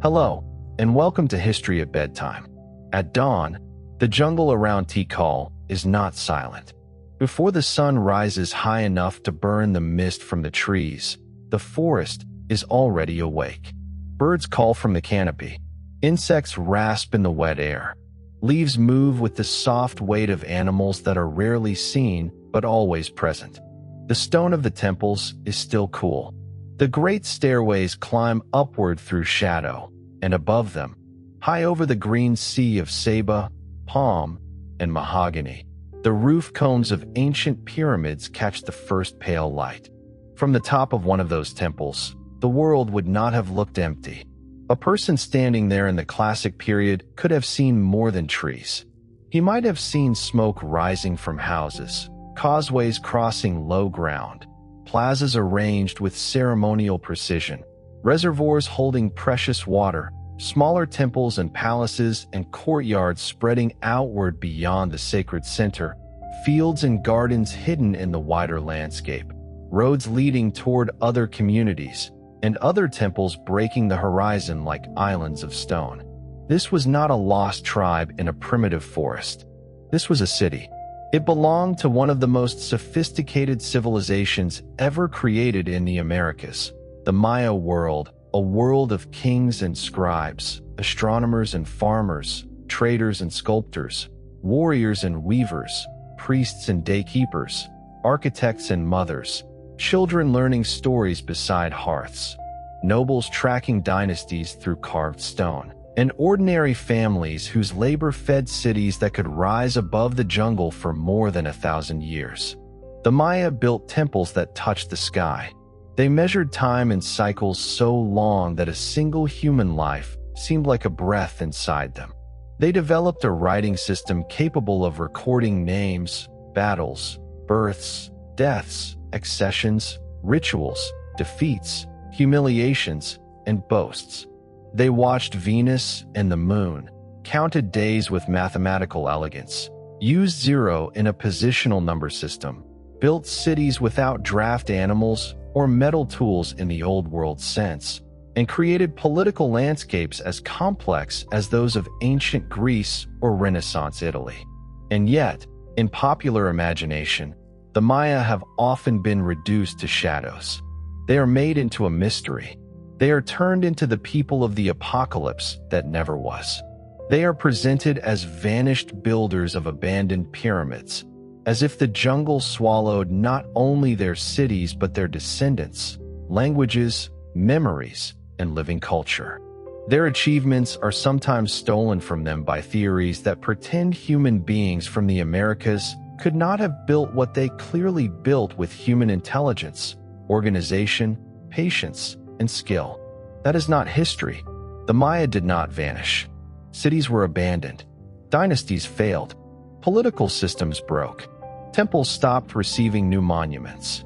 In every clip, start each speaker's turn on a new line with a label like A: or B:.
A: Hello, and welcome to History at Bedtime. At dawn, the jungle around Tikal is not silent. Before the sun rises high enough to burn the mist from the trees, the forest is already awake. Birds call from the canopy. Insects rasp in the wet air. Leaves move with the soft weight of animals that are rarely seen but always present. The stone of the temples is still cool. The great stairways climb upward through shadow, and above them, high over the green sea of ceiba, palm, and mahogany, the roof cones of ancient pyramids catch the first pale light. From the top of one of those temples, the world would not have looked empty. A person standing there in the classic period could have seen more than trees. He might have seen smoke rising from houses, causeways crossing low ground, plazas arranged with ceremonial precision, reservoirs holding precious water, smaller temples and palaces and courtyards spreading outward beyond the sacred center, fields and gardens hidden in the wider landscape, roads leading toward other communities, and other temples breaking the horizon like islands of stone. This was not a lost tribe in a primitive forest. This was a city. It belonged to one of the most sophisticated civilizations ever created in the Americas, the Maya world, a world of kings and scribes, astronomers and farmers, traders and sculptors, warriors and weavers, priests and daykeepers, architects and mothers, children learning stories beside hearths, nobles tracking dynasties through carved stone, and ordinary families whose labor fed cities that could rise above the jungle for more than 1,000 years. The Maya built temples that touched the sky. They measured time in cycles so long that a single human life seemed like a breath inside them. They developed a writing system capable of recording names, battles, births, deaths, accessions, rituals, defeats, humiliations, and boasts. They watched Venus and the moon, counted days with mathematical elegance, used zero in a positional number system, built cities without draft animals or metal tools in the old world sense, and created political landscapes as complex as those of ancient Greece or Renaissance Italy. And yet, in popular imagination, the Maya have often been reduced to shadows. They are made into a mystery. They are turned into the people of the apocalypse that never was. They are presented as vanished builders of abandoned pyramids, as if the jungle swallowed not only their cities but their descendants, languages, memories, and living culture. Their achievements are sometimes stolen from them by theories that pretend human beings from the Americas could not have built what they clearly built with human intelligence, organization, patience, and skill. That is not history. The Maya did not vanish. Cities were abandoned. Dynasties failed. Political systems broke. Temples stopped receiving new monuments.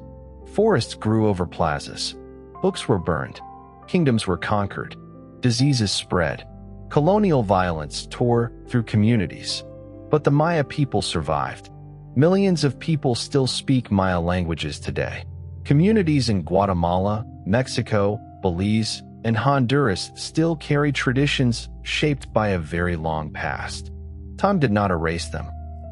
A: Forests grew over plazas. Books were burned. Kingdoms were conquered. Diseases spread. Colonial violence tore through communities. But the Maya people survived. Millions of people still speak Maya languages today. Communities in Guatemala, Mexico, Belize, and Honduras still carry traditions shaped by a very long past. Time did not erase them.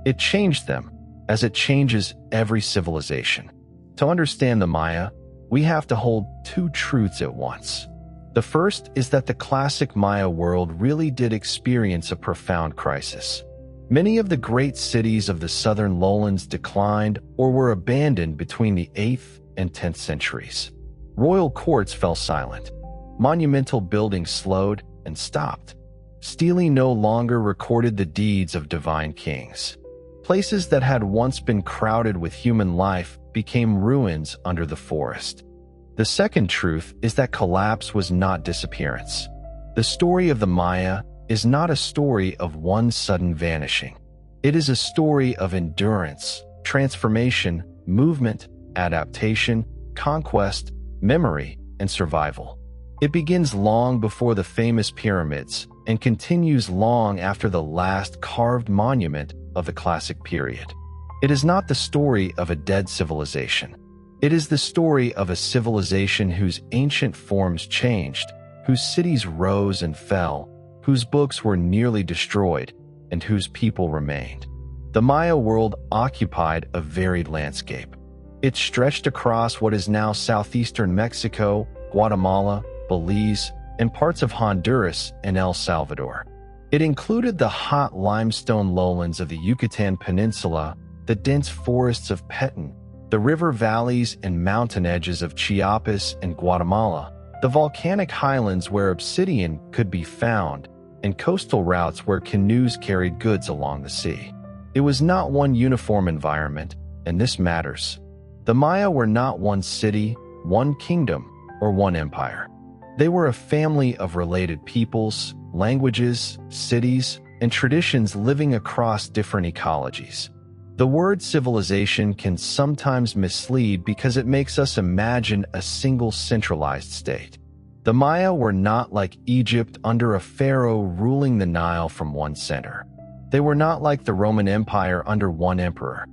A: It changed them, as it changes every civilization. To understand the Maya, we have to hold two truths at once. The first is that the classic Maya world really did experience a profound crisis. Many of the great cities of the southern lowlands declined or were abandoned between the 8th and 10th centuries. Royal courts fell silent. Monumental buildings slowed and stopped. Stele no longer recorded the deeds of divine kings. Places that had once been crowded with human life became ruins under the forest. The second truth is that collapse was not disappearance. The story of the Maya is not a story of one sudden vanishing. It is a story of endurance, transformation, movement, adaptation, conquest, memory, and survival. It begins long before the famous pyramids and continues long after the last carved monument of the classic period. It is not the story of a dead civilization. It is the story of a civilization whose ancient forms changed, whose cities rose and fell, whose books were nearly destroyed, and whose people remained. The Maya world occupied a varied landscape. It stretched across what is now southeastern Mexico, Guatemala, Belize, and parts of Honduras and El Salvador. It included the hot limestone lowlands of the Yucatan Peninsula, the dense forests of Petén, the river valleys and mountain edges of Chiapas and Guatemala, the volcanic highlands where obsidian could be found, and coastal routes where canoes carried goods along the sea. It was not one uniform environment, and this matters. The Maya were not one city, one kingdom, or one empire. They were a family of related peoples, languages, cities, and traditions living across different ecologies. The word civilization can sometimes mislead because it makes us imagine a single centralized state. The Maya were not like Egypt under a pharaoh ruling the Nile from one center. They were not like the Roman Empire under one emperor.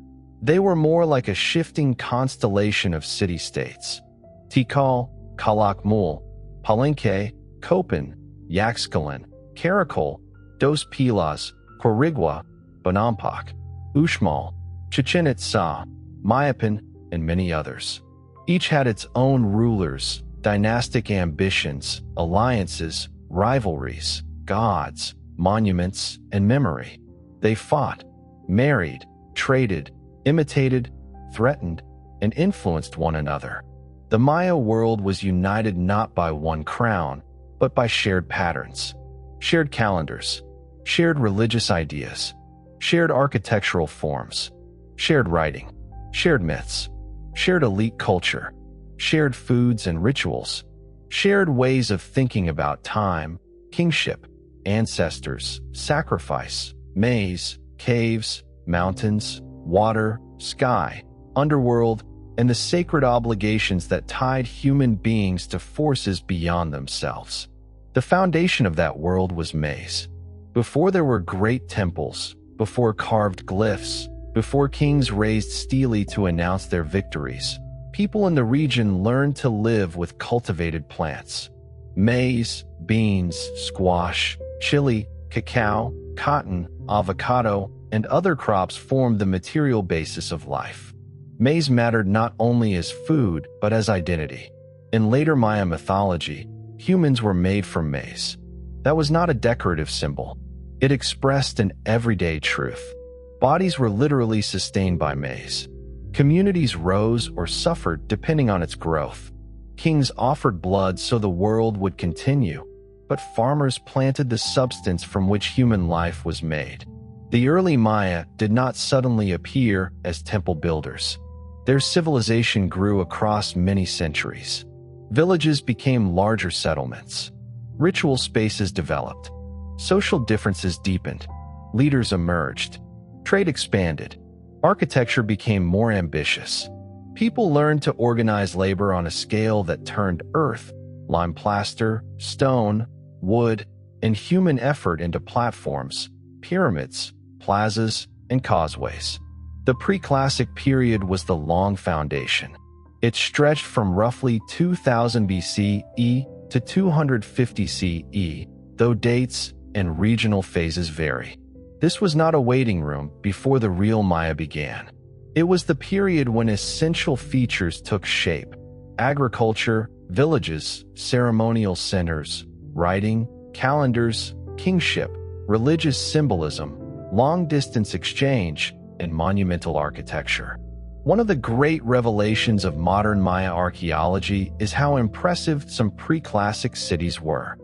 A: They were more like a shifting constellation of city-states. Tikal, Calakmul, Palenque, Copan, Yaxchilan, Calakmul, Dos Pilas, Quirigua, Bonampak, Uxmal, Chichen Itza, Mayapan, and many others. Each had its own rulers, dynastic ambitions, alliances, rivalries, gods, monuments, and memory. They fought, married, traded, imitated, threatened, and influenced one another. The Maya world was united not by one crown, but by shared patterns, shared calendars, shared religious ideas, shared architectural forms, shared writing, shared myths, shared elite culture, shared foods and rituals, shared ways of thinking about time, kingship, ancestors, sacrifice, maize, caves, mountains, water, sky, underworld, and the sacred obligations that tied human beings to forces beyond themselves. The foundation of that world was maize. Before there were great temples, before carved glyphs, before kings raised stelae to announce their victories, people in the region learned to live with cultivated plants. Maize, beans, squash, chili, cacao, cotton, avocado, and other crops formed the material basis of life. Maize mattered not only as food, but as identity. In later Maya mythology, humans were made from maize. That was not a decorative symbol. It expressed an everyday truth. Bodies were literally sustained by maize. Communities rose or suffered depending on its growth. Kings offered blood so the world would continue, but farmers planted the substance from which human life was made. The early Maya did not suddenly appear as temple builders. Their civilization grew across many centuries. Villages became larger settlements. Ritual spaces developed. Social differences deepened. Leaders emerged. Trade expanded. Architecture became more ambitious. People learned to organize labor on a scale that turned earth, lime plaster, stone, wood, and human effort into platforms, pyramids, plazas, and causeways. The pre-classic period was the long foundation. It stretched from roughly 2000 BCE to 250 CE, though dates and regional phases vary. This was not a waiting room before the real Maya began. It was the period when essential features took shape: agriculture, villages, ceremonial centers, writing, calendars, kingship, religious symbolism, long-distance exchange, and monumental architecture. One of the great revelations of modern Maya archaeology is how impressive some pre-classic cities were.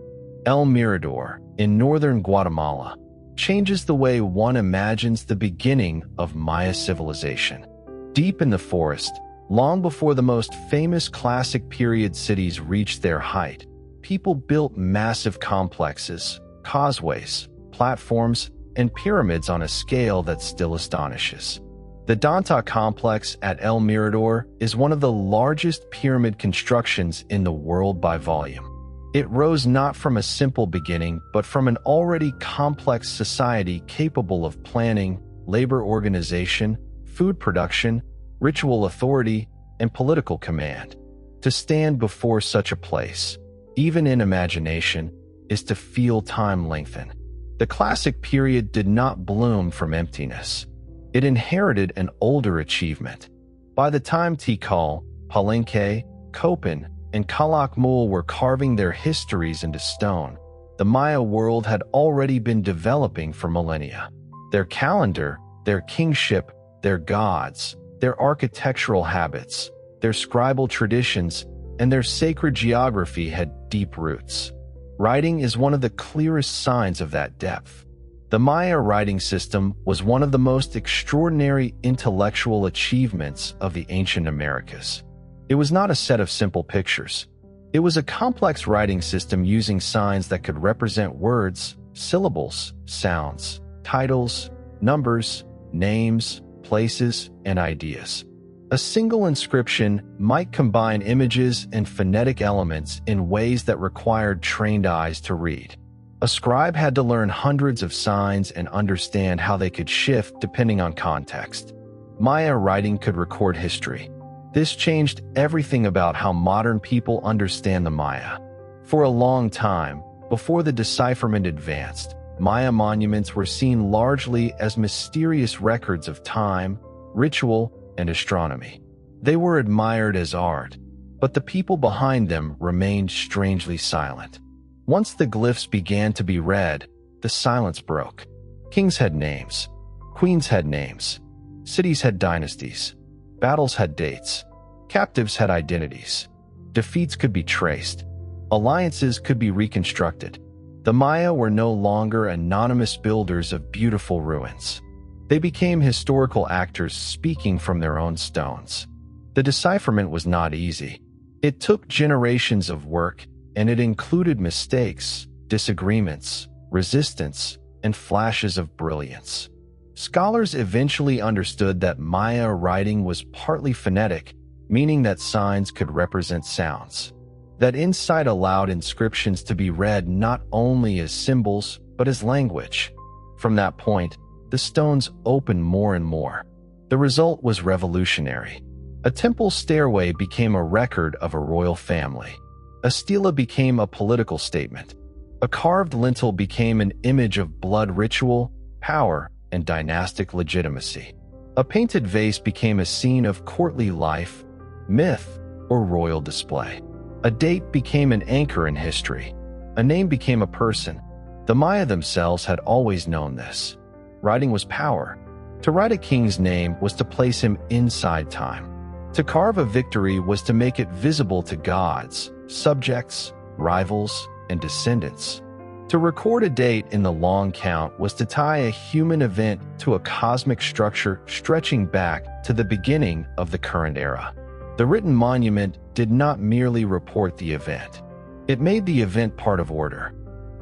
A: El Mirador, in northern Guatemala, changes the way one imagines the beginning of Maya civilization. Deep in the forest, long before the most famous classic period cities reached their height, people built massive complexes, causeways, platforms, and pyramids on a scale that still astonishes. The Danta complex at El Mirador is one of the largest pyramid constructions in the world by volume. It rose not from a simple beginning, but from an already complex society capable of planning, labor organization, food production, ritual authority, and political command. To stand before such a place, even in imagination, is to feel time lengthen. The classic period did not bloom from emptiness. It inherited an older achievement. By the time Tikal, Palenque, Copan, and Calakmul were carving their histories into stone, the Maya world had already been developing for millennia. Their calendar, their kingship, their gods, their architectural habits, their scribal traditions, and their sacred geography had deep roots. Writing is one of the clearest signs of that depth. The Maya writing system was one of the most extraordinary intellectual achievements of the ancient Americas. It was not a set of simple pictures. It was a complex writing system using signs that could represent words, syllables, sounds, titles, numbers, names, places, and ideas. A single inscription might combine images and phonetic elements in ways that required trained eyes to read. A scribe had to learn hundreds of signs and understand how they could shift depending on context. Maya writing could record history. This changed everything about how modern people understand the Maya. For a long time, before the decipherment advanced, Maya monuments were seen largely as mysterious records of time, ritual, and astronomy. They were admired as art, but the people behind them remained strangely silent. Once the glyphs began to be read, the silence broke. Kings had names. Queens had names. Cities had dynasties. Battles had dates. Captives had identities. Defeats could be traced. Alliances could be reconstructed. The Maya were no longer anonymous builders of beautiful ruins. They became historical actors speaking from their own stones. The decipherment was not easy. It took generations of work, and it included mistakes, disagreements, resistance, and flashes of brilliance. Scholars eventually understood that Maya writing was partly phonetic, meaning that signs could represent sounds. That insight allowed inscriptions to be read not only as symbols, but as language. From that point, the stones opened more and more. The result was revolutionary. A temple stairway became a record of a royal family. A stela became a political statement. A carved lintel became an image of blood ritual, power, and dynastic legitimacy. A painted vase became a scene of courtly life, myth, or royal display. A date became an anchor in history. A name became a person. The Maya themselves had always known this. Writing was power. To write a king's name was to place him inside time. To carve a victory was to make it visible to gods, subjects, rivals, and descendants. To record a date in the long count was to tie a human event to a cosmic structure stretching back to the beginning of the current era. The written monument did not merely report the event. It made the event part of order.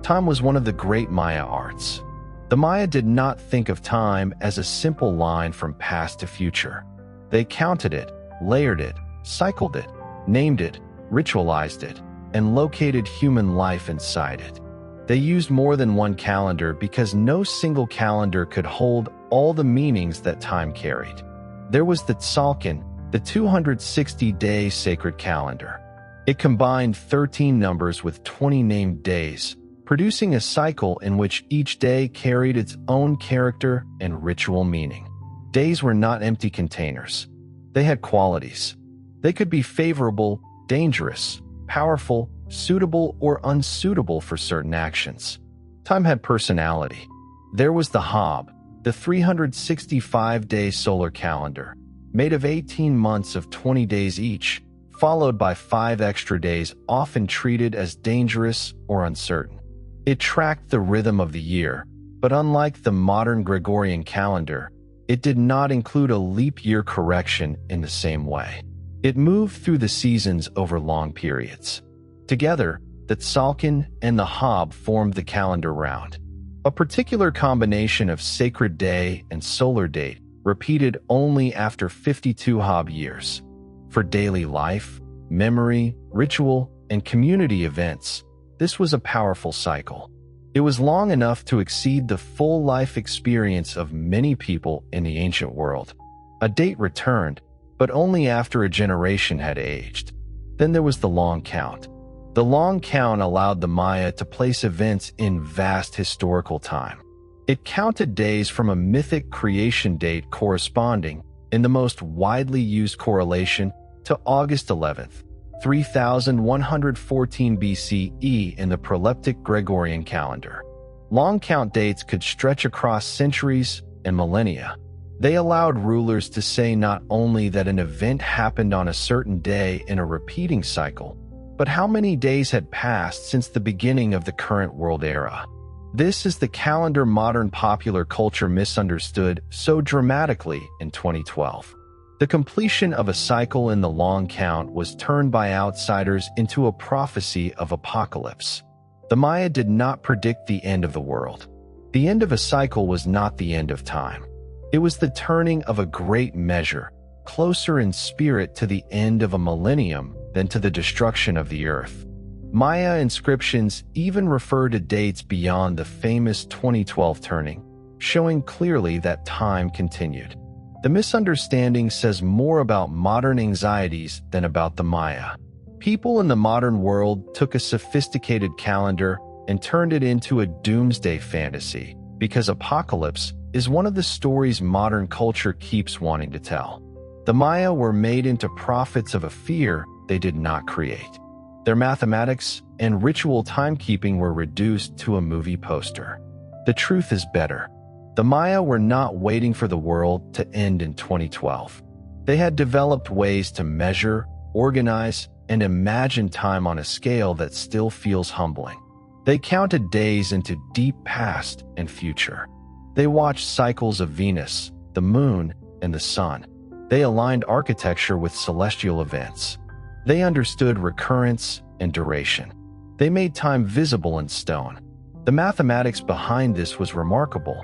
A: Time was one of the great Maya arts. The Maya did not think of time as a simple line from past to future. They counted it, layered it, cycled it, named it, ritualized it, and located human life inside it. They used more than one calendar because no single calendar could hold all the meanings that time carried. There was the Tzolk'in, the 260-day sacred calendar. It combined 13 numbers with 20 named days, producing a cycle in which each day carried its own character and ritual meaning. Days were not empty containers. They had qualities. They could be favorable, dangerous, powerful, suitable, or unsuitable for certain actions. Time had personality. There was the Hob, the 365-day solar calendar, made of 18 months of 20 days each, followed by 5 extra days often treated as dangerous or uncertain. It tracked the rhythm of the year, but unlike the modern Gregorian calendar, it did not include a leap year correction in the same way. It moved through the seasons over long periods. Together, the Tzolk'in and the Hob formed the calendar round, a particular combination of sacred day and solar date repeated only after 52 Hob years. For daily life, memory, ritual, and community events, this was a powerful cycle. It was long enough to exceed the full life experience of many people in the ancient world. A date returned, but only after a generation had aged. Then there was the long count. The long count allowed the Maya to place events in vast historical time. It counted days from a mythic creation date corresponding, in the most widely used correlation, to August 11th, 3114 BCE in the proleptic Gregorian calendar. Long count dates could stretch across centuries and millennia. They allowed rulers to say not only that an event happened on a certain day in a repeating cycle, but how many days had passed since the beginning of the current world era. This is the calendar modern popular culture misunderstood so dramatically in 2012. The completion of a cycle in the long count was turned by outsiders into a prophecy of apocalypse. The Maya did not predict the end of the world. The end of a cycle was not the end of time. It was the turning of a great measure, closer in spirit to the end of a millennium than to the destruction of the earth. Maya inscriptions even refer to dates beyond the famous 2012 turning, showing clearly that time continued. The misunderstanding says more about modern anxieties than about the Maya. People in the modern world took a sophisticated calendar and turned it into a doomsday fantasy, because apocalypse is one of the stories modern culture keeps wanting to tell. The Maya were made into prophets of a fear they did not create. Their mathematics and ritual timekeeping were reduced to a movie poster. The truth is better. The Maya were not waiting for the world to end in 2012. They had developed ways to measure, organize, and imagine time on a scale that still feels humbling. They counted days into deep past and future. They watched cycles of Venus, the moon, and the sun. They aligned architecture with celestial events. They understood recurrence and duration. They made time visible in stone. The mathematics behind this was remarkable.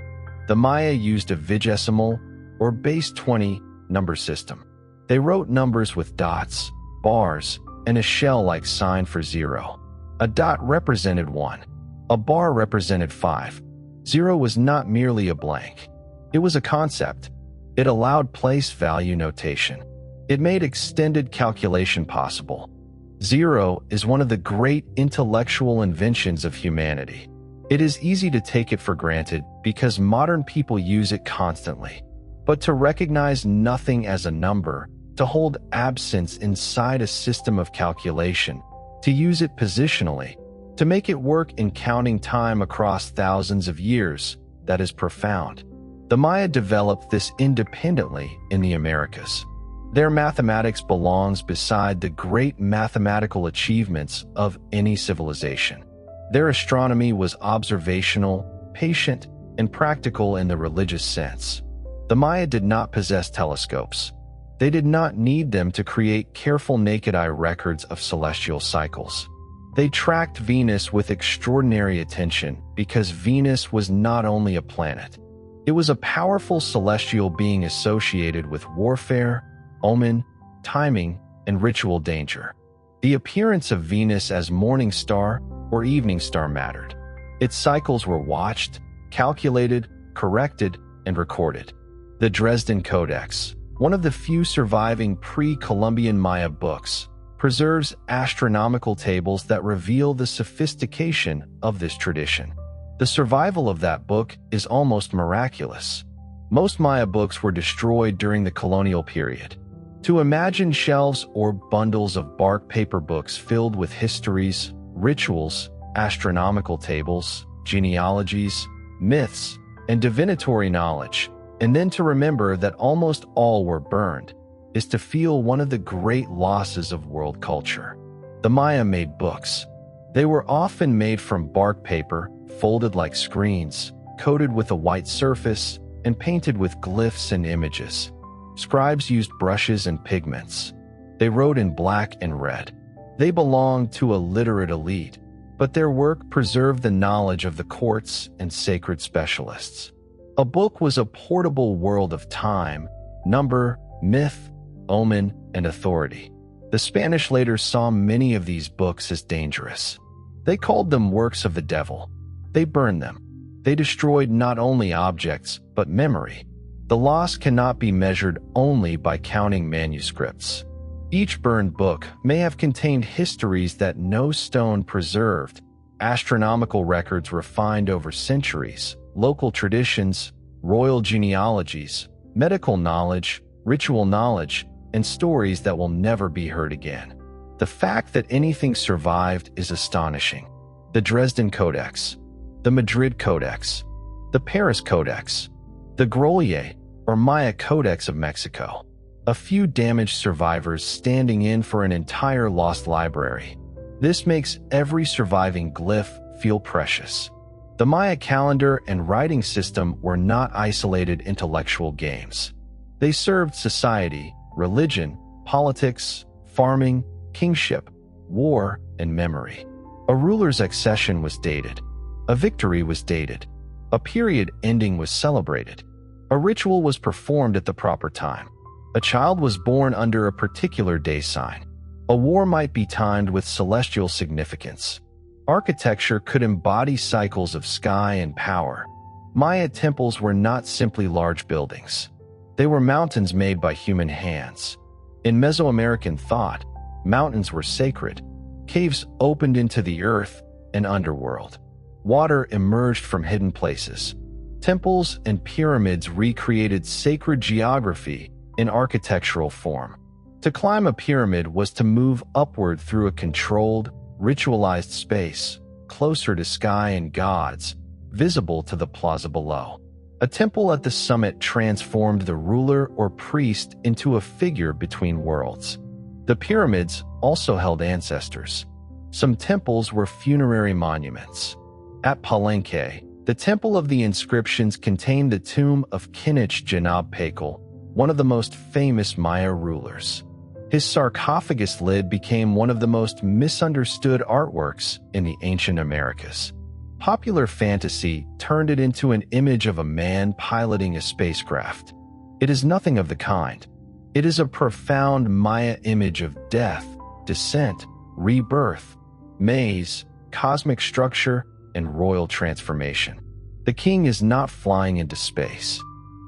A: The Maya used a vigesimal, or base 20, number system. They wrote numbers with dots, bars, and a shell-like sign for 0. A dot represented 1. A bar represented 5. 0 was not merely a blank. It was a concept. It allowed place value notation. It made extended calculation possible. 0 is one of the great intellectual inventions of humanity. It is easy to take it for granted because modern people use it constantly. But to recognize nothing as a number, to hold absence inside a system of calculation, to use it positionally, to make it work in counting time across thousands of years, that is profound. The Maya developed this independently in the Americas. Their mathematics belongs beside the great mathematical achievements of any civilization. Their astronomy was observational, patient, and practical in the religious sense. The Maya did not possess telescopes. They did not need them to create careful naked-eye records of celestial cycles. They tracked Venus with extraordinary attention because Venus was not only a planet. It was a powerful celestial being associated with warfare, omen, timing, and ritual danger. The appearance of Venus as morning star or evening star mattered. Its cycles were watched, calculated, corrected, and recorded. The Dresden Codex, one of the few surviving pre-Columbian Maya books, preserves astronomical tables that reveal the sophistication of this tradition. The survival of that book is almost miraculous. Most Maya books were destroyed during the colonial period. To imagine shelves or bundles of bark paper books filled with histories, rituals, astronomical tables, genealogies, myths, and divinatory knowledge, and then to remember that almost all were burned, is to feel one of the great losses of world culture. The Maya made books. They were often made from bark paper, folded like screens, coated with a white surface, and painted with glyphs and images. Scribes used brushes and pigments. They wrote in black and red. They belonged to a literate elite, but their work preserved the knowledge of the courts and sacred specialists. A book was a portable world of time, number, myth, omen, and authority. The Spanish later saw many of these books as dangerous. They called them works of the devil. They burned them. They destroyed not only objects, but memory. The loss cannot be measured only by counting manuscripts. Each burned book may have contained histories that no stone preserved, astronomical records refined over centuries, local traditions, royal genealogies, medical knowledge, ritual knowledge, and stories that will never be heard again. The fact that anything survived is astonishing. The Dresden Codex, the Madrid Codex, the Paris Codex, the Grolier or Maya Codex of Mexico. A few damaged survivors standing in for an entire lost library. This makes every surviving glyph feel precious. The Maya calendar and writing system were not isolated intellectual games. They served society, religion, politics, farming, kingship, war, and memory. A ruler's accession was dated. A victory was dated. A period ending was celebrated. A ritual was performed at the proper time. A child was born under a particular day sign. A war might be timed with celestial significance. Architecture could embody cycles of sky and power. Maya temples were not simply large buildings. They were mountains made by human hands. In Mesoamerican thought, mountains were sacred. Caves opened into the earth and underworld. Water emerged from hidden places. Temples and pyramids recreated sacred geography in architectural form. To climb a pyramid was to move upward through a controlled, ritualized space, closer to sky and gods, visible to the plaza below. A temple at the summit transformed the ruler or priest into a figure between worlds. The pyramids also held ancestors. Some temples were funerary monuments. At Palenque, the Temple of the Inscriptions contained the tomb of Kinich Janab Pakal, one of the most famous Maya rulers. His sarcophagus lid became one of the most misunderstood artworks in the ancient Americas. Popular fantasy turned it into an image of a man piloting a spacecraft. It is nothing of the kind. It is a profound Maya image of death, descent, rebirth, maize, cosmic structure, and royal transformation. The king is not flying into space.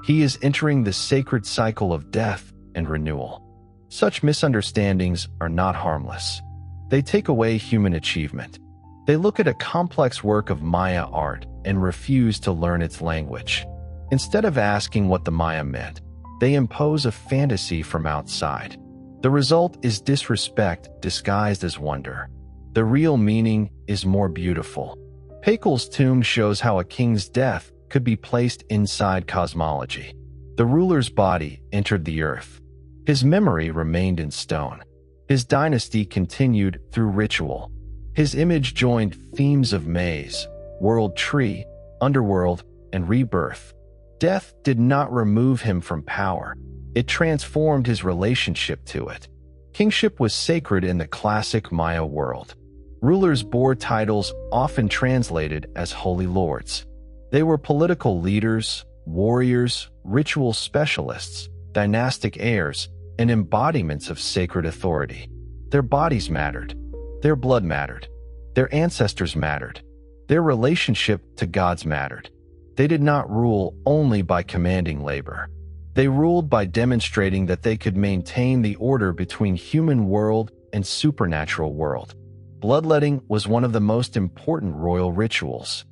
A: He is entering the sacred cycle of death and renewal. Such misunderstandings are not harmless. They take away human achievement. They look at a complex work of Maya art and refuse to learn its language. Instead of asking what the Maya meant, they impose a fantasy from outside. The result is disrespect disguised as wonder. The real meaning is more beautiful. Pakal's tomb shows how a king's death could be placed inside cosmology. The ruler's body entered the earth. His memory remained in stone. His dynasty continued through ritual. His image joined themes of maize, world tree, underworld, and rebirth. Death did not remove him from power. It transformed his relationship to it. Kingship was sacred in the classic Maya world. Rulers bore titles often translated as holy lords. They were political leaders, warriors, ritual specialists, dynastic heirs, and embodiments of sacred authority. Their bodies mattered. Their blood mattered. Their ancestors mattered. Their relationship to gods mattered. They did not rule only by commanding labor. They ruled by demonstrating that they could maintain the order between human world and supernatural world. Bloodletting was one of the most important royal rituals.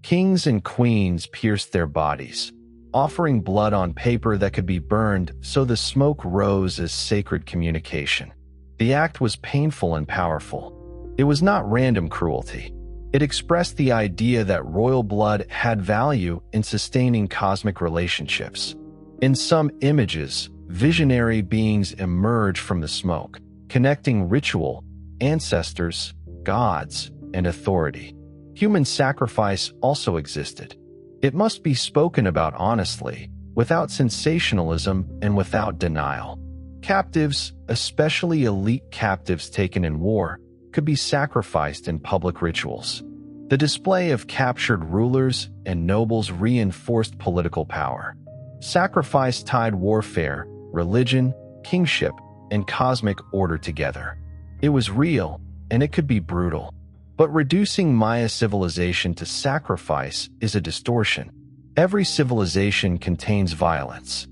A: Kings and queens pierced their bodies, offering blood on paper that could be burned so the smoke rose as sacred communication. The act was painful and powerful. It was not random cruelty. It expressed the idea that royal blood had value in sustaining cosmic relationships. In some images, visionary beings emerge from the smoke, connecting ritual, ancestors, gods, and authority. Human sacrifice also existed. It must be spoken about honestly, without sensationalism and without denial. Captives, especially elite captives taken in war, could be sacrificed in public rituals. The display of captured rulers and nobles reinforced political power. Sacrifice tied warfare, religion, kingship, and cosmic order together. It was real, and it could be brutal. But reducing Maya civilization to sacrifice is a distortion. Every civilization contains violence.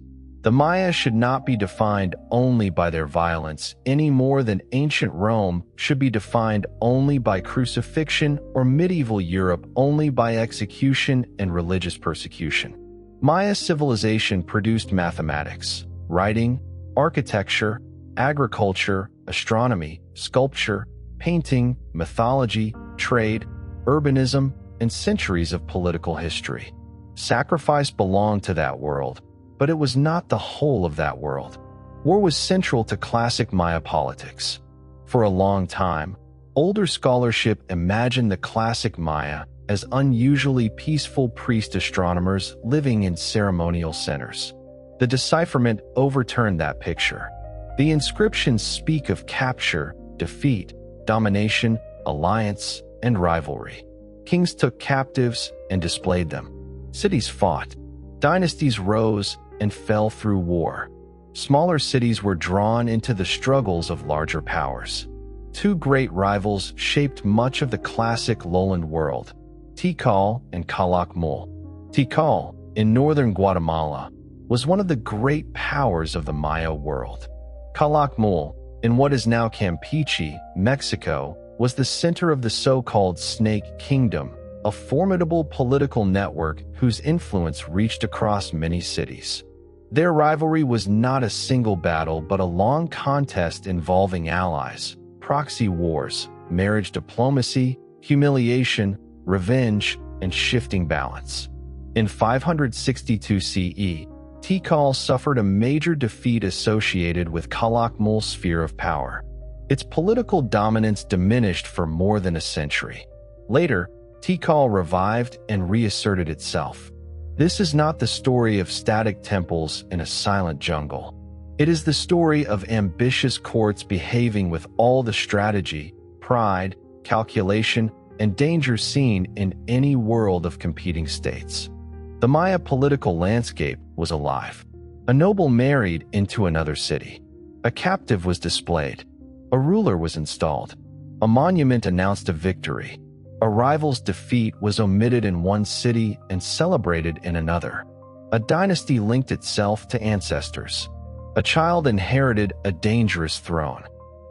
A: The Maya should not be defined only by their violence any more than ancient Rome should be defined only by crucifixion or medieval Europe only by execution and religious persecution. Maya civilization produced mathematics, writing, architecture, agriculture, astronomy, sculpture, painting, mythology, trade, urbanism, and centuries of political history. Sacrifice belonged to that world, but it was not the whole of that world. War was central to classic Maya politics. For a long time, older scholarship imagined the classic Maya as unusually peaceful priest astronomers living in ceremonial centers. The decipherment overturned that picture. The inscriptions speak of capture, defeat, domination, alliance, and rivalry. Kings took captives and displayed them. Cities fought. Dynasties rose and fell through war. Smaller cities were drawn into the struggles of larger powers. Two great rivals shaped much of the classic lowland world, Tikal and Calakmul. Tikal, in northern Guatemala, was one of the great powers of the Maya world. Calakmul, in what is now Campeche, Mexico, was the center of the so-called Snake Kingdom, a formidable political network whose influence reached across many cities. Their rivalry was not a single battle but a long contest involving allies, proxy wars, marriage diplomacy, humiliation, revenge, and shifting balance. In 562 CE, Tikal suffered a major defeat associated with Calakmul's sphere of power. Its political dominance diminished for more than a century. Later, Tikal revived and reasserted itself. This is not the story of static temples in a silent jungle. It is the story of ambitious courts behaving with all the strategy, pride, calculation, and danger seen in any world of competing states. The Maya political landscape was alive. A noble married into another city. A captive was displayed. A ruler was installed. A monument announced a victory. A rival's defeat was omitted in one city and celebrated in another. A dynasty linked itself to ancestors. A child inherited a dangerous throne.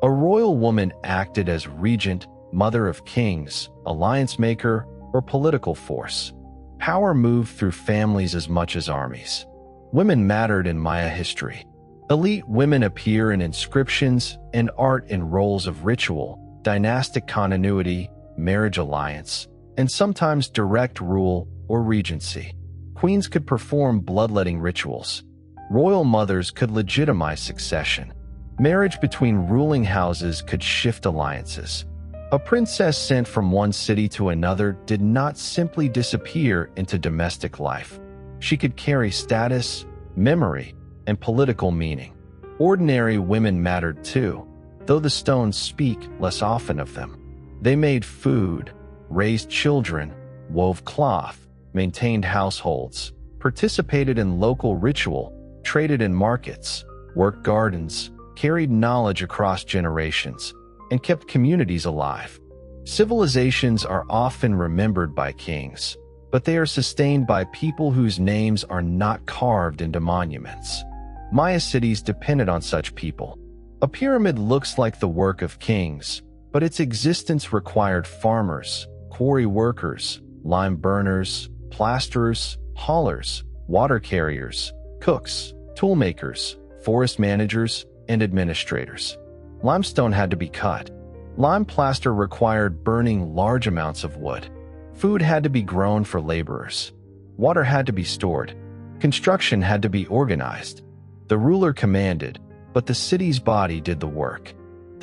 A: A royal woman acted as regent, mother of kings, alliance maker, or political force. Power moved through families as much as armies. Women mattered in Maya history. Elite women appear in inscriptions and art in roles of ritual, dynastic continuity, marriage alliance, and sometimes direct rule or regency. Queens could perform bloodletting rituals. Royal mothers could legitimize succession. Marriage between ruling houses could shift alliances. A princess sent from one city to another did not simply disappear into domestic life. She could carry status, memory, and political meaning. Ordinary women mattered too, though the stones speak less often of them. They made food, raised children, wove cloth, maintained households, participated in local ritual, traded in markets, worked gardens, carried knowledge across generations, and kept communities alive. Civilizations are often remembered by kings, but they are sustained by people whose names are not carved into monuments. Maya cities depended on such people. A pyramid looks like the work of kings, but its existence required farmers, quarry workers, lime burners, plasterers, haulers, water carriers, cooks, toolmakers, forest managers, and administrators. Limestone had to be cut. Lime plaster required burning large amounts of wood. Food had to be grown for laborers. Water had to be stored. Construction had to be organized. The ruler commanded, but the city's body did the work.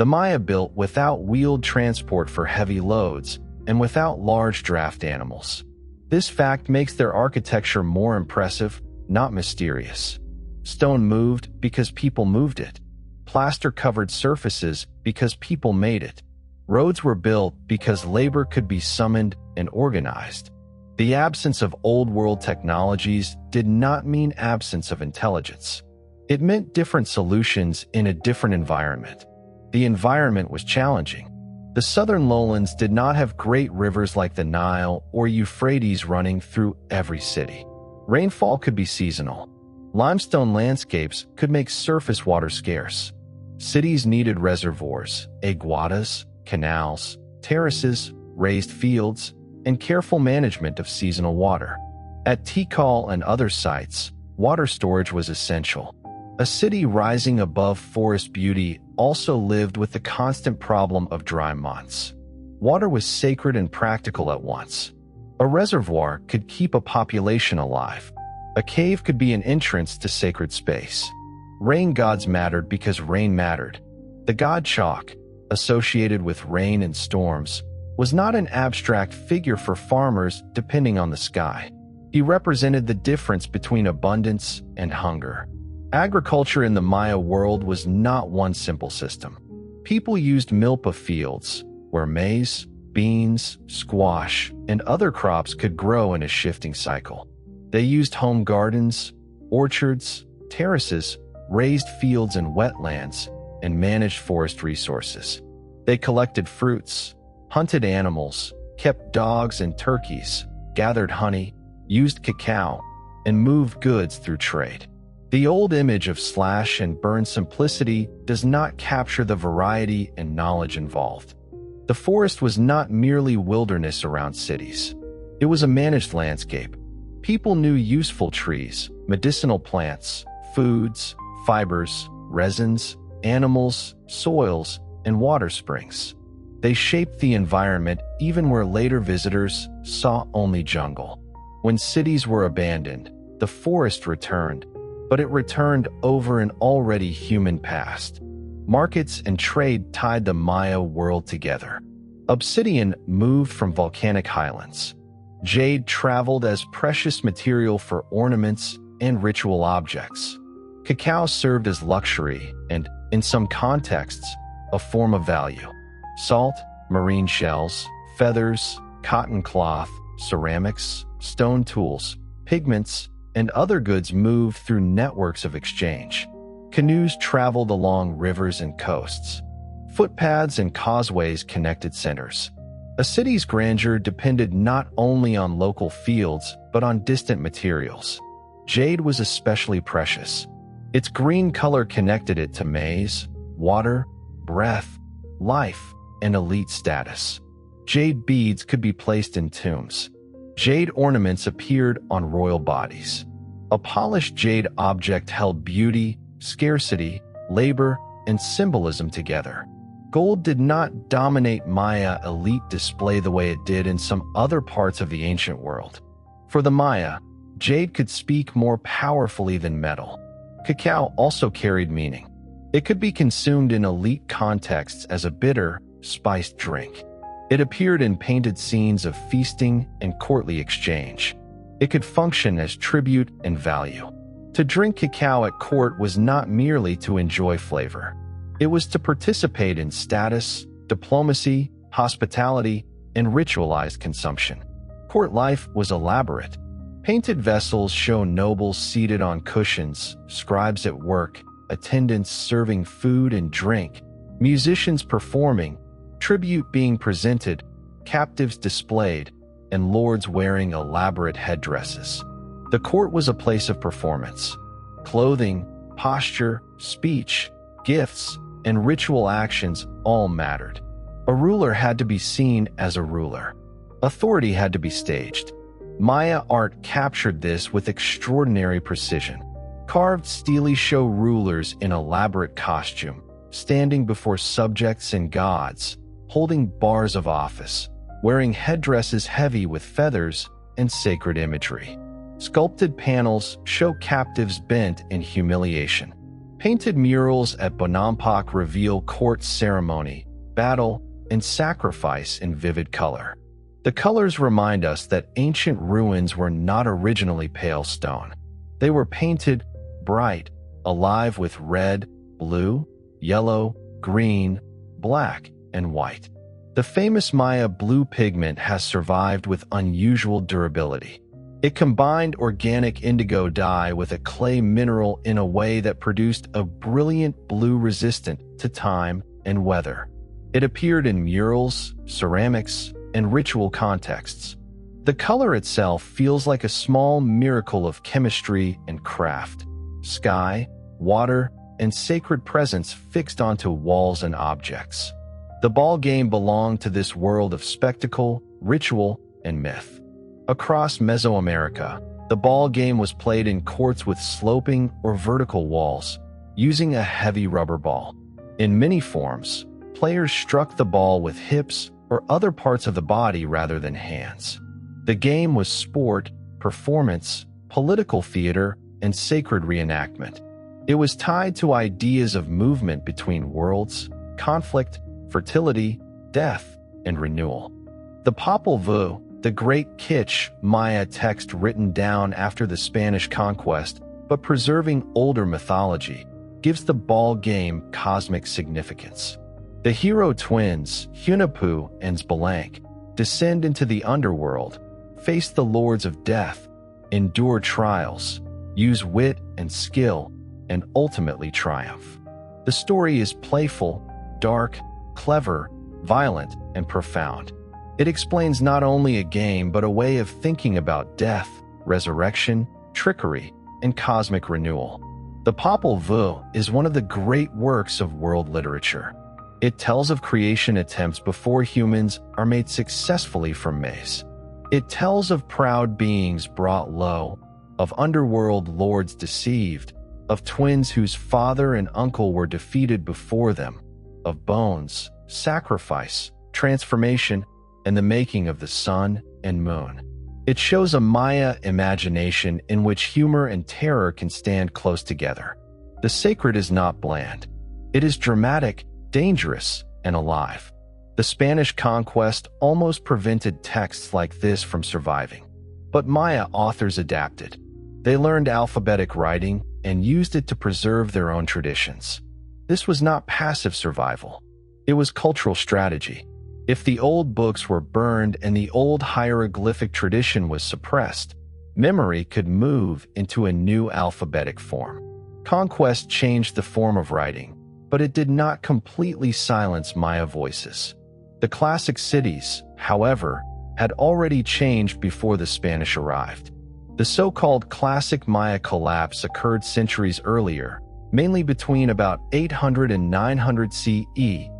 A: The Maya built without wheeled transport for heavy loads and without large draft animals. This fact makes their architecture more impressive, not mysterious. Stone moved because people moved it. Plaster covered surfaces because people made it. Roads were built because labor could be summoned and organized. The absence of old world technologies did not mean absence of intelligence. It meant different solutions in a different environment. The environment was challenging. The southern lowlands did not have great rivers like the Nile or Euphrates running through every city. Rainfall could be seasonal. Limestone landscapes could make surface water scarce. Cities needed reservoirs, aguadas, canals, terraces, raised fields, and careful management of seasonal water. At Tikal and other sites, water storage was essential. A city rising above forest beauty also lived with the constant problem of dry months. Water was sacred and practical at once. A reservoir could keep a population alive. A cave could be an entrance to sacred space. Rain gods mattered because rain mattered. The god Chalk, associated with rain and storms, was not an abstract figure for farmers depending on the sky. He represented the difference between abundance and hunger. Agriculture in the Maya world was not one simple system. People used milpa fields, where maize, beans, squash, and other crops could grow in a shifting cycle. They used home gardens, orchards, terraces, raised fields and wetlands, and managed forest resources. They collected fruits, hunted animals, kept dogs and turkeys, gathered honey, used cacao, and moved goods through trade. The old image of slash and burn simplicity does not capture the variety and knowledge involved. The forest was not merely wilderness around cities. It was a managed landscape. People knew useful trees, medicinal plants, foods, fibers, resins, animals, soils, and water springs. They shaped the environment even where later visitors saw only jungle. When cities were abandoned, the forest returned, but it returned over an already human past. Markets and trade tied the Maya world together. Obsidian moved from volcanic highlands. Jade traveled as precious material for ornaments and ritual objects. Cacao served as luxury and, in some contexts, a form of value. Salt, marine shells, feathers, cotton cloth, ceramics, stone tools, pigments, and other goods moved through networks of exchange. Canoes traveled along rivers and coasts. Footpaths and causeways connected centers. A city's grandeur depended not only on local fields, but on distant materials. Jade was especially precious. Its green color connected it to maize, water, breath, life, and elite status. Jade beads could be placed in tombs. Jade ornaments appeared on royal bodies. A polished jade object held beauty, scarcity, labor, and symbolism together. Gold did not dominate Maya elite display the way it did in some other parts of the ancient world. For the Maya, jade could speak more powerfully than metal. Cacao also carried meaning. It could be consumed in elite contexts as a bitter, spiced drink. It appeared in painted scenes of feasting and courtly exchange. It could function as tribute and value. To drink cacao at court was not merely to enjoy flavor. It was to participate in status, diplomacy, hospitality, and ritualized consumption. Court life was elaborate. Painted vessels show nobles seated on cushions, scribes at work, attendants serving food and drink, musicians performing, tribute being presented, captives displayed, and lords wearing elaborate headdresses. The court was a place of performance. Clothing, posture, speech, gifts, and ritual actions all mattered. A ruler had to be seen as a ruler. Authority had to be staged. Maya art captured this with extraordinary precision. Carved stelae show rulers in elaborate costume, standing before subjects and gods, holding bars of office, wearing headdresses heavy with feathers and sacred imagery. Sculpted panels show captives bent in humiliation. Painted murals at Bonampak reveal court ceremony, battle, and sacrifice in vivid color. The colors remind us that ancient ruins were not originally pale stone. They were painted bright, alive with red, blue, yellow, green, black, and white. The famous Maya blue pigment has survived with unusual durability. It combined organic indigo dye with a clay mineral in a way that produced a brilliant blue resistant to time and weather. It appeared in murals, ceramics, and ritual contexts. The color itself feels like a small miracle of chemistry and craft. sky, water, and sacred presence fixed onto walls and objects. The ball game belonged to this world of spectacle, ritual, and myth. Across Mesoamerica, the ball game was played in courts with sloping or vertical walls, using a heavy rubber ball. In many forms, players struck the ball with hips or other parts of the body rather than hands. The game was sport, performance, political theater, and sacred reenactment. It was tied to ideas of movement between worlds, conflict, fertility, death, and renewal. The Popol Vuh, the great Kitsch Maya text written down after the Spanish conquest but preserving older mythology, gives the ball game cosmic significance. The hero twins, Hunahpu and Palenque, descend into the underworld, face the lords of death, endure trials, use wit and skill, and ultimately triumph. The story is playful, dark, clever, violent, and profound. It explains not only a game but a way of thinking about death, resurrection, trickery, and cosmic renewal. The Popol Vuh is one of the great works of world literature. It tells of creation attempts before humans are made successfully from maize. It tells of proud beings brought low, of underworld lords deceived, of twins whose father and uncle were defeated before them, of bones, sacrifice, transformation, and the making of the sun and moon. It shows a Maya imagination in which humor and terror can stand close together. The sacred is not bland. It is dramatic, dangerous, and alive. The Spanish conquest almost prevented texts like this from surviving. But Maya authors adapted. They learned alphabetic writing and used it to preserve their own traditions. This was not passive survival. It was cultural strategy. If the old books were burned and the old hieroglyphic tradition was suppressed, memory could move into a new alphabetic form. Conquest changed the form of writing, but it did not completely silence Maya voices. The classic cities, however, had already changed before the Spanish arrived. The so-called classic Maya collapse occurred centuries earlier, mainly between about 800 and 900 CE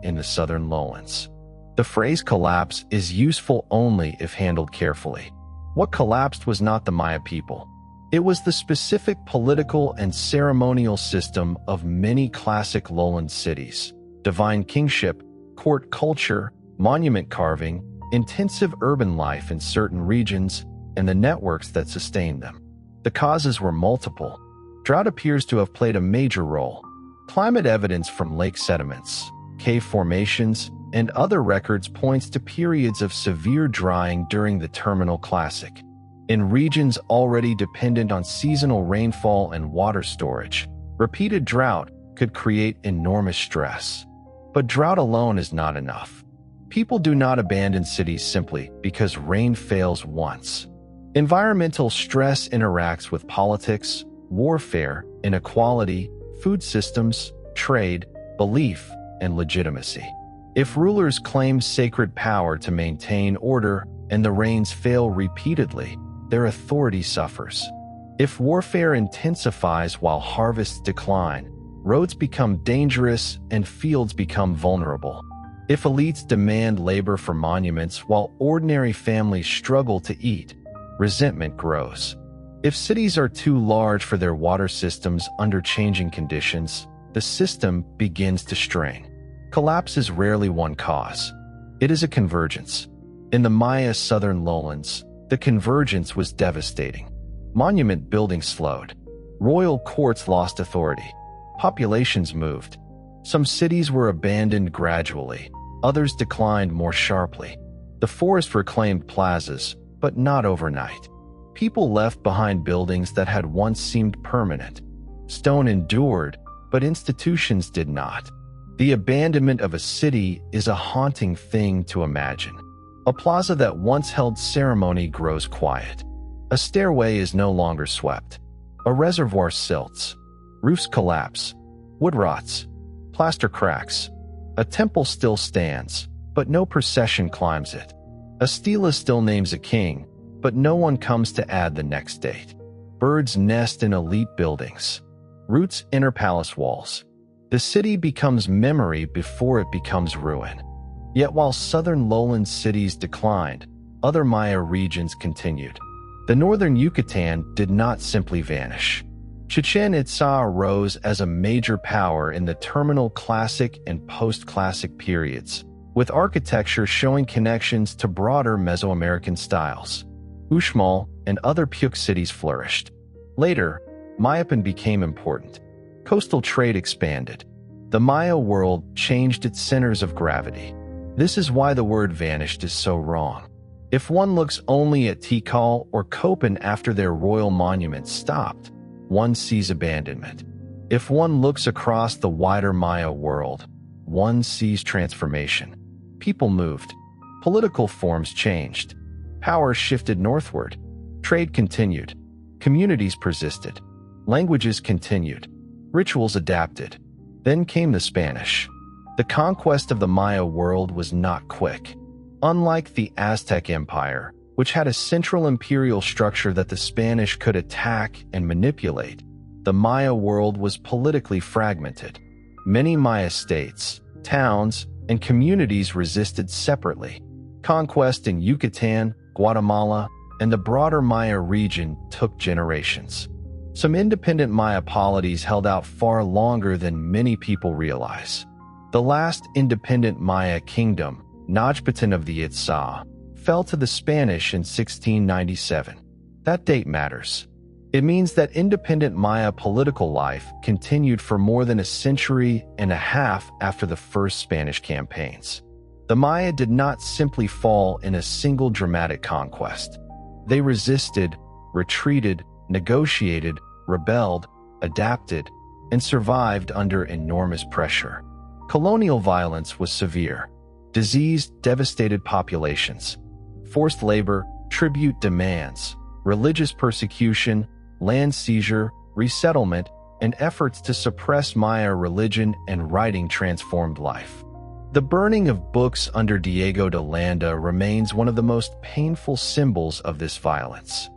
A: in the southern lowlands. The phrase collapse is useful only if handled carefully. What collapsed was not the Maya people. It was the specific political and ceremonial system of many classic lowland cities: divine kingship, court culture, monument carving, intensive urban life in certain regions, and the networks that sustained them. The causes were multiple. Drought appears to have played a major role. Climate evidence from lake sediments, cave formations, and other records points to periods of severe drying during the Terminal Classic. In regions already dependent on seasonal rainfall and water storage, repeated drought could create enormous stress. But drought alone is not enough. People do not abandon cities simply because rain fails once. Environmental stress interacts with politics, warfare, inequality, food systems, trade, belief, and legitimacy. If rulers claim sacred power to maintain order and the rains fail repeatedly, their authority suffers. If warfare intensifies while harvests decline, roads become dangerous and fields become vulnerable. If elites demand labor for monuments while ordinary families struggle to eat, resentment grows. If cities are too large for their water systems under changing conditions, the system begins to strain. Collapse is rarely one cause. It is a convergence. In the Maya southern lowlands, the convergence was devastating. Monument building slowed. Royal courts lost authority. Populations moved. Some cities were abandoned gradually. Others declined more sharply. The forest reclaimed plazas, but not overnight. People left behind buildings that had once seemed permanent. Stone endured, but institutions did not. The abandonment of a city is a haunting thing to imagine. A plaza that once held ceremony grows quiet. A stairway is no longer swept. A reservoir silts. Roofs collapse. Wood rots. Plaster cracks. A temple still stands, but no procession climbs it. A stela still names a king, but no one comes to add the next date. Birds nest in elite buildings. Roots enter palace walls. The city becomes memory before it becomes ruin. Yet while southern lowland cities declined, other Maya regions continued. The northern Yucatan did not simply vanish. Chichen Itza rose as a major power in the terminal Classic and post-Classic periods, with architecture showing connections to broader Mesoamerican styles. Uxmal and other Puc cities flourished. Later, Mayapan became important. Coastal trade expanded. The Maya world changed its centers of gravity. This is why the word vanished is so wrong. If one looks only at Tikal or Copan after their royal monuments stopped, one sees abandonment. If one looks across the wider Maya world, one sees transformation. People moved. Political forms changed. Power shifted northward. Trade continued. Communities persisted. Languages continued. Rituals adapted. Then came the Spanish. The conquest of the Maya world was not quick. Unlike the Aztec Empire, which had a central imperial structure that the Spanish could attack and manipulate, the Maya world was politically fragmented. Many Maya states, towns, and communities resisted separately. Conquest in Yucatan, Guatemala, and the broader Maya region took generations. Some independent Maya polities held out far longer than many people realize. The last independent Maya kingdom, Najpatan of the Itza, fell to the Spanish in 1697. That date matters. It means that independent Maya political life continued for more than a century and a half after the first Spanish campaigns. The Maya did not simply fall in a single dramatic conquest. They resisted, retreated, negotiated, rebelled, adapted, and survived under enormous pressure. Colonial violence was severe. Disease devastated populations. Forced labor, tribute demands, religious persecution, land seizure, resettlement, and efforts to suppress Maya religion and writing transformed life. The burning of books under Diego de Landa remains one of the most painful symbols of this violence.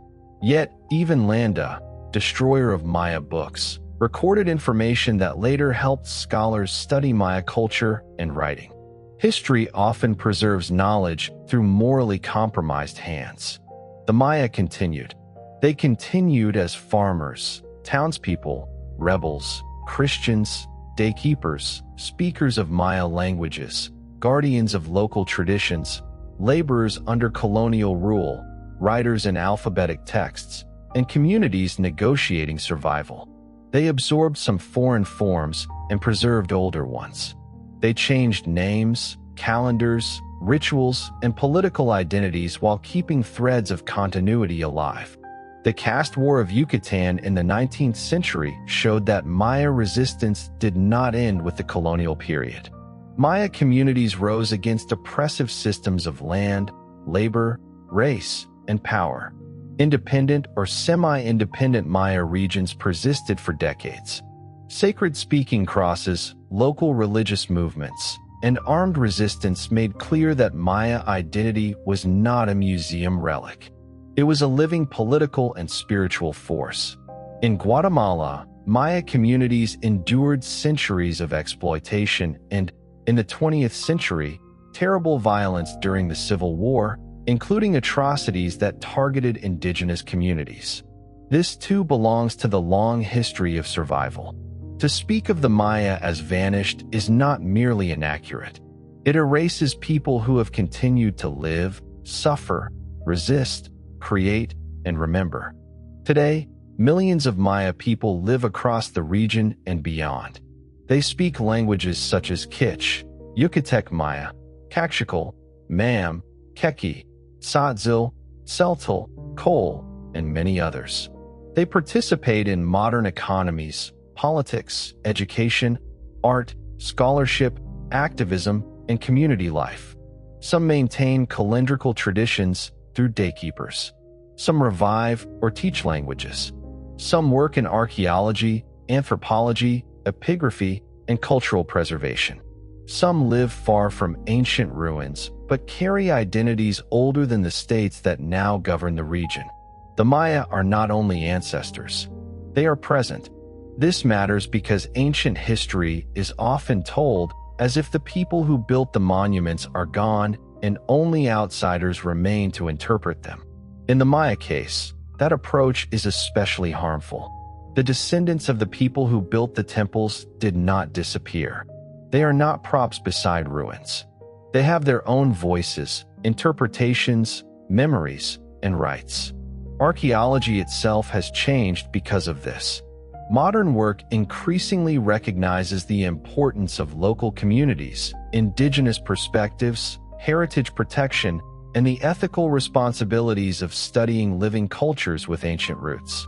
A: Yet, even Landa, destroyer of Maya books, recorded information that later helped scholars study Maya culture and writing. History often preserves knowledge through morally compromised hands. The Maya continued. They continued as farmers, townspeople, rebels, Christians, daykeepers, speakers of Maya languages, guardians of local traditions, laborers under colonial rule, writers in alphabetic texts, and communities negotiating survival. They absorbed some foreign forms and preserved older ones. They changed names, calendars, rituals, and political identities while keeping threads of continuity alive. The caste war of Yucatan in the 19th century showed that Maya resistance did not end with the colonial period. Maya communities rose against oppressive systems of land, labor, race, and power. Independent or semi-independent Maya regions persisted for decades. Sacred speaking crosses, local religious movements, and armed resistance made clear that Maya identity was not a museum relic. It was a living political and spiritual force. In Guatemala, Maya communities endured centuries of exploitation and, in the 20th century, terrible violence during the Civil War, including atrocities that targeted indigenous communities. This too belongs to the long history of survival. To speak of the Maya as vanished is not merely inaccurate. It erases people who have continued to live, suffer, resist, create, and remember. Today, millions of Maya people live across the region and beyond. They speak languages such as Kich, Yucatec Maya, Caxical, Mam, Keki, Tzotzil, Celtal, Cole, and many others. They participate in modern economies, politics, education, art, scholarship, activism, and community life. Some maintain calendrical traditions through daykeepers. Some revive or teach languages. Some work in archaeology, anthropology, epigraphy, and cultural preservation. Some live far from ancient ruins, but carry identities older than the states that now govern the region. The Maya are not only ancestors. They are present. This matters because ancient history is often told as if the people who built the monuments are gone and only outsiders remain to interpret them. In the Maya case, that approach is especially harmful. The descendants of the people who built the temples did not disappear. They are not props beside ruins. They have their own voices, interpretations, memories, and rights. Archaeology itself has changed because of this. Modern work increasingly recognizes the importance of local communities, indigenous perspectives, heritage protection, and the ethical responsibilities of studying living cultures with ancient roots.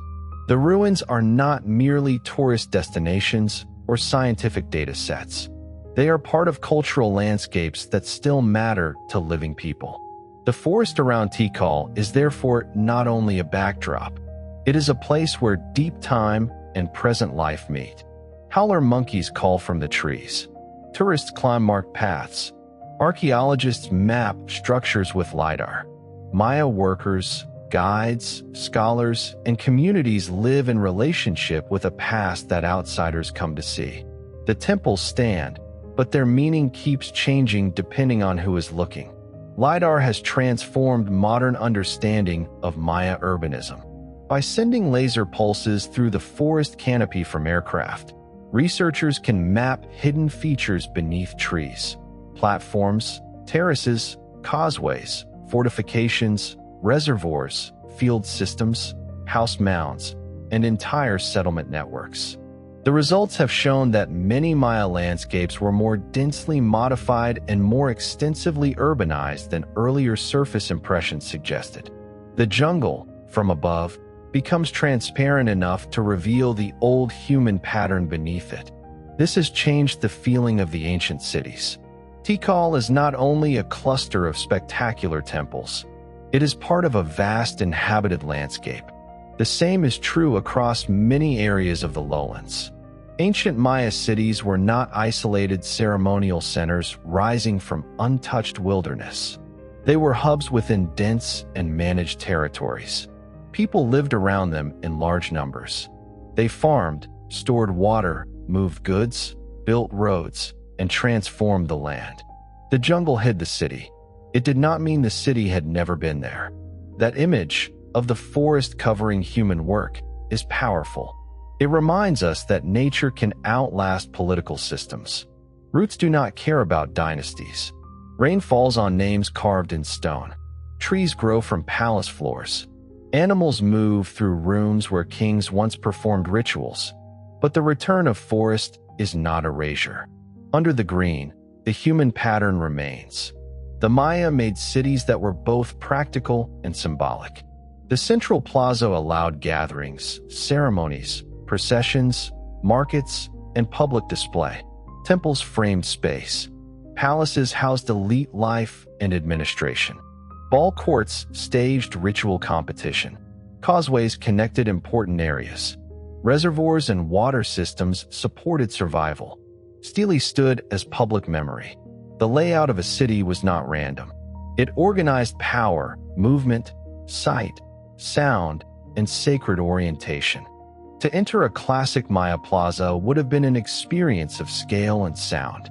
A: The ruins are not merely tourist destinations or scientific data sets. They are part of cultural landscapes that still matter to living people. The forest around Tikal is therefore not only a backdrop. It is a place where deep time and present life meet. Howler monkeys call from the trees. Tourists climb marked paths. Archaeologists map structures with LiDAR. Maya workers, guides, scholars, and communities live in relationship with a past that outsiders come to see. The temples stand, but their meaning keeps changing depending on who is looking. LiDAR has transformed modern understanding of Maya urbanism. By sending laser pulses through the forest canopy from aircraft, researchers can map hidden features beneath trees. Platforms, terraces, causeways, fortifications, reservoirs, field systems, house mounds, and entire settlement networks. The results have shown that many Maya landscapes were more densely modified and more extensively urbanized than earlier surface impressions suggested. The jungle, from above, becomes transparent enough to reveal the old human pattern beneath it. This has changed the feeling of the ancient cities. Tikal is not only a cluster of spectacular temples, it is part of a vast inhabited landscape. The same is true across many areas of the lowlands. Ancient Maya cities were not isolated ceremonial centers rising from untouched wilderness. They were hubs within dense and managed territories. People lived around them in large numbers. They farmed, stored water, moved goods, built roads, and transformed the land. The jungle hid the city. It did not mean the city had never been there. That image of the forest covering human work is powerful. It reminds us that nature can outlast political systems. Roots do not care about dynasties. Rain falls on names carved in stone. Trees grow from palace floors. Animals move through rooms where kings once performed rituals. But the return of forest is not erasure. Under the green, the human pattern remains. The Maya made cities that were both practical and symbolic. The central plaza allowed gatherings, ceremonies, processions, markets, and public display. Temples framed space. Palaces housed elite life and administration. Ball courts staged ritual competition. Causeways connected important areas. Reservoirs and water systems supported survival. Stele stood as public memory. The layout of a city was not random. It organized power, movement, sight, sound, and sacred orientation. To enter a classic Maya plaza would have been an experience of scale and sound.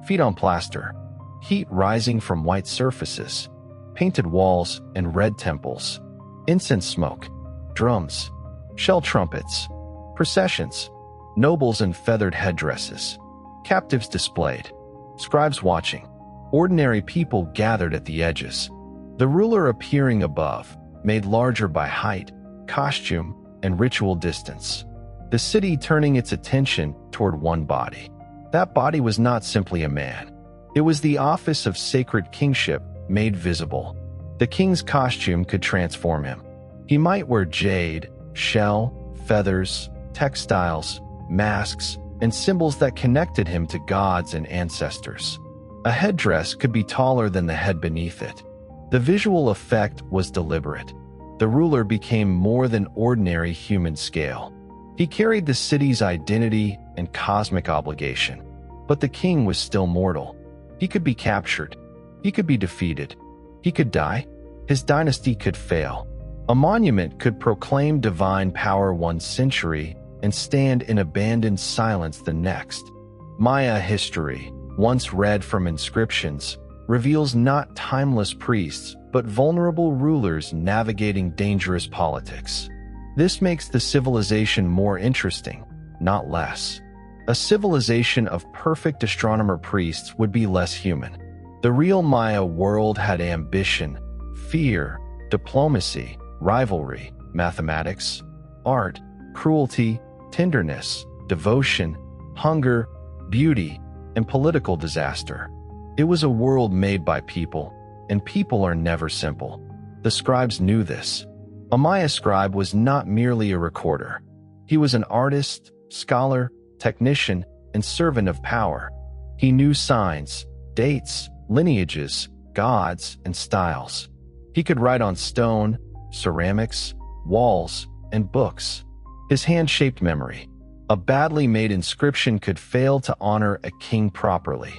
A: Feet on plaster, heat rising from white surfaces, painted walls and red temples, incense smoke, drums, shell trumpets, processions, nobles in feathered headdresses, captives displayed, scribes watching, ordinary people gathered at the edges, the ruler appearing above, made larger by height, costume, and ritual distance. The city turning its attention toward one body. That body was not simply a man. It was the office of sacred kingship made visible. The king's costume could transform him. He might wear jade, shell, feathers, textiles, masks, and symbols that connected him to gods and ancestors. A headdress could be taller than the head beneath it. The visual effect was deliberate. The ruler became more than ordinary human scale. He carried the city's identity and cosmic obligation. But the king was still mortal. He could be captured. He could be defeated. He could die. His dynasty could fail. A monument could proclaim divine power one century, and stand in abandoned silence the next. Maya history, once read from inscriptions, reveals not timeless priests, but vulnerable rulers navigating dangerous politics. This makes the civilization more interesting, not less. A civilization of perfect astronomer priests would be less human. The real Maya world had ambition, fear, diplomacy, rivalry, mathematics, art, cruelty, tenderness, devotion, hunger, beauty, and political disaster. It was a world made by people, and people are never simple. The scribes knew this. A Maya scribe was not merely a recorder. He was an artist, scholar, technician, and servant of power. He knew signs, dates, lineages, gods, and styles. He could write on stone, ceramics, walls, and books. His hand shaped memory. A badly made inscription could fail to honor a king properly.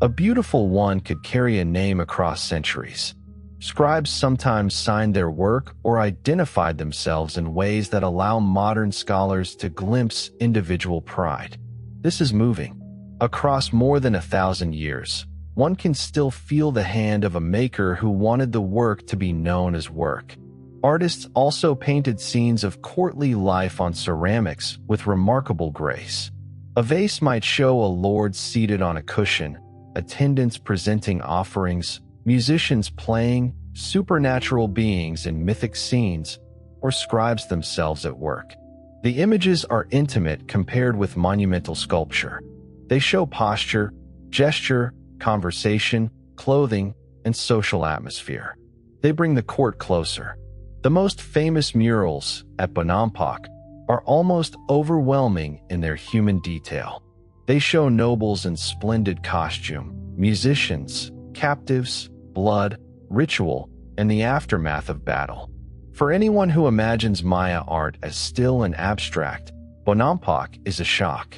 A: A beautiful one could carry a name across centuries. Scribes sometimes signed their work or identified themselves in ways that allow modern scholars to glimpse individual pride. This is moving. Across more than 1,000 years, one can still feel the hand of a maker who wanted the work to be known as work. Artists also painted scenes of courtly life on ceramics with remarkable grace. A vase might show a lord seated on a cushion, attendants presenting offerings, musicians playing, supernatural beings in mythic scenes, or scribes themselves at work. The images are intimate compared with monumental sculpture. They show posture, gesture, conversation, clothing, and social atmosphere. They bring the court closer. The most famous murals at Bonampak are almost overwhelming in their human detail. They show nobles in splendid costume, musicians, captives, blood, ritual, and the aftermath of battle. For anyone who imagines Maya art as still and abstract, Bonampak is a shock.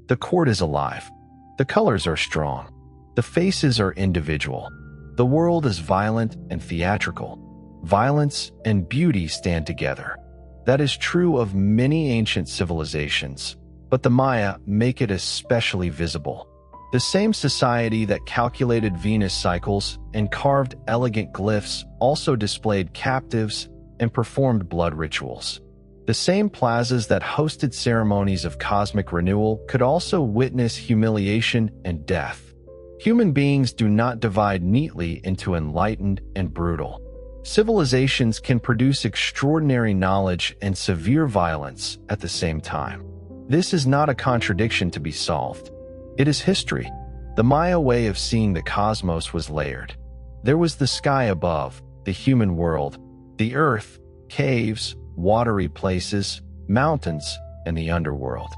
A: The court is alive. The colors are strong. The faces are individual. The world is violent and theatrical. Violence and beauty stand together. That is true of many ancient civilizations, but the Maya make it especially visible. The same society that calculated Venus cycles and carved elegant glyphs also displayed captives and performed blood rituals. The same plazas that hosted ceremonies of cosmic renewal could also witness humiliation and death. Human beings do not divide neatly into enlightened and brutal. Civilizations can produce extraordinary knowledge and severe violence at the same time. This is not a contradiction to be solved. It is history. The Maya way of seeing the cosmos was layered. There was the sky above, the human world, the earth, caves, watery places, mountains, and the underworld.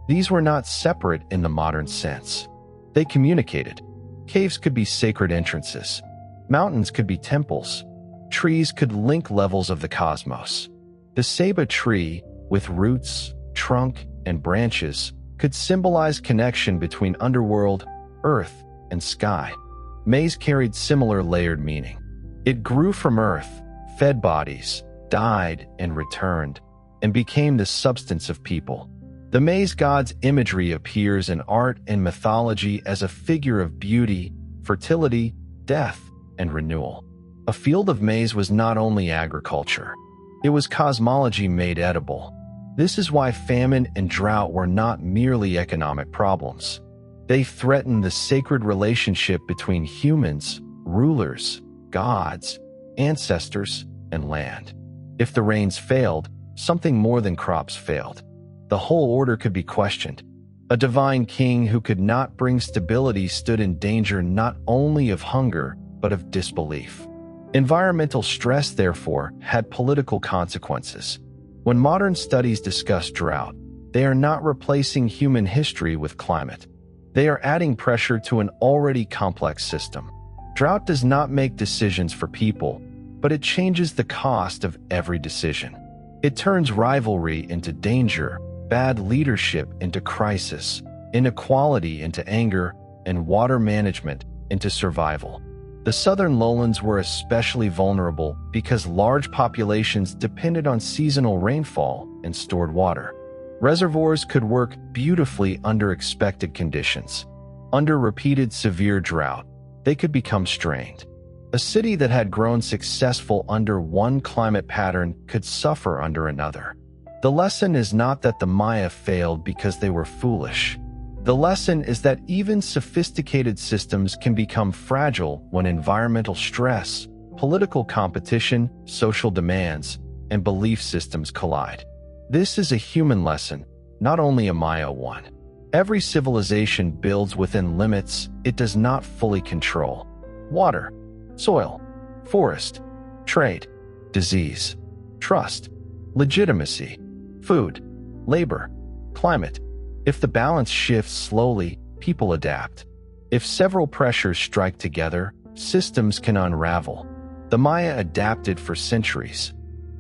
A: These were not separate in the modern sense. They communicated. Caves could be sacred entrances. Mountains could be temples. Trees could link levels of the cosmos. The ceiba tree, with roots, trunk, and branches, could symbolize connection between underworld, earth, and sky. Maize carried similar layered meaning. It grew from earth, fed bodies, died and returned, and became the substance of people. The maize god's imagery appears in art and mythology as a figure of beauty, fertility, death, and renewal. A field of maize was not only agriculture. It was cosmology made edible. This is why famine and drought were not merely economic problems. They threatened the sacred relationship between humans, rulers, gods, ancestors, and land. If the rains failed, something more than crops failed. The whole order could be questioned. A divine king who could not bring stability stood in danger not only of hunger, but of disbelief. Environmental stress, therefore, had political consequences. When modern studies discuss drought, they are not replacing human history with climate. They are adding pressure to an already complex system. Drought does not make decisions for people, but it changes the cost of every decision. It turns rivalry into danger, bad leadership into crisis, inequality into anger, and water management into survival. The southern lowlands were especially vulnerable because large populations depended on seasonal rainfall and stored water. Reservoirs could work beautifully under expected conditions. Under repeated severe drought, they could become strained. A city that had grown successful under one climate pattern could suffer under another. The lesson is not that the Maya failed because they were foolish. The lesson is that even sophisticated systems can become fragile when environmental stress, political competition, social demands, and belief systems collide. This is a human lesson, not only a Maya one. Every civilization builds within limits it does not fully control. Water, soil, forest, trade, disease, trust, legitimacy, food, labor, climate. If the balance shifts slowly, people adapt. If several pressures strike together, systems can unravel. The Maya adapted for centuries.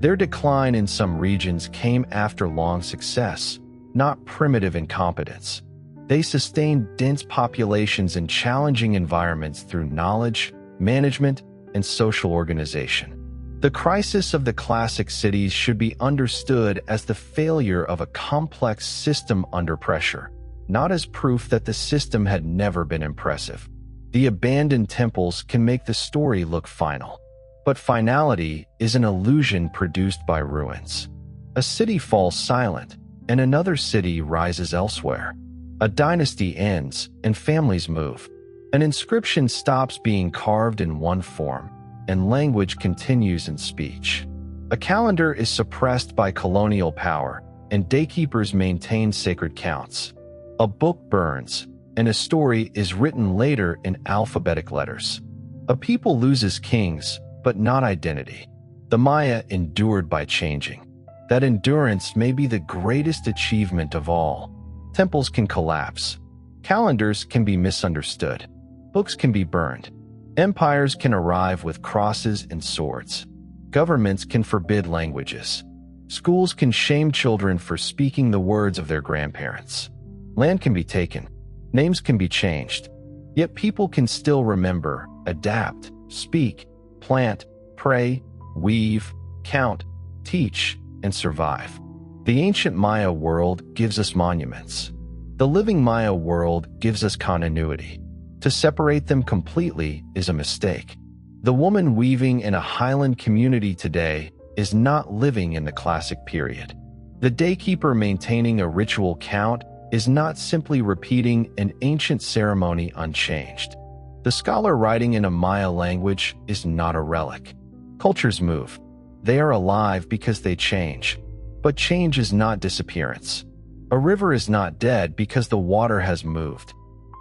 A: Their decline in some regions came after long success, not primitive incompetence. They sustained dense populations in challenging environments through knowledge, management, and social organization. The crisis of the classic cities should be understood as the failure of a complex system under pressure, not as proof that the system had never been impressive. The abandoned temples can make the story look final. But finality is an illusion produced by ruins. A city falls silent, and another city rises elsewhere. A dynasty ends, and families move. An inscription stops being carved in one form, and language continues in speech. A calendar is suppressed by colonial power, and daykeepers maintain sacred counts. A book burns, and a story is written later in alphabetic letters. A people loses kings, but not identity. The Maya endured by changing. That endurance may be the greatest achievement of all. Temples can collapse. Calendars can be misunderstood. Books can be burned. Empires can arrive with crosses and swords. Governments can forbid languages. Schools can shame children for speaking the words of their grandparents. Land can be taken. Names can be changed. Yet people can still remember, adapt, speak, plant, pray, weave, count, teach, and survive. The ancient Maya world gives us monuments. The living Maya world gives us continuity. To separate them completely is a mistake. The woman weaving in a highland community today is not living in the classic period. The daykeeper maintaining a ritual count is not simply repeating an ancient ceremony unchanged. The scholar writing in a Maya language is not a relic. Cultures move. They are alive because they change. But change is not disappearance. A river is not dead because the water has moved.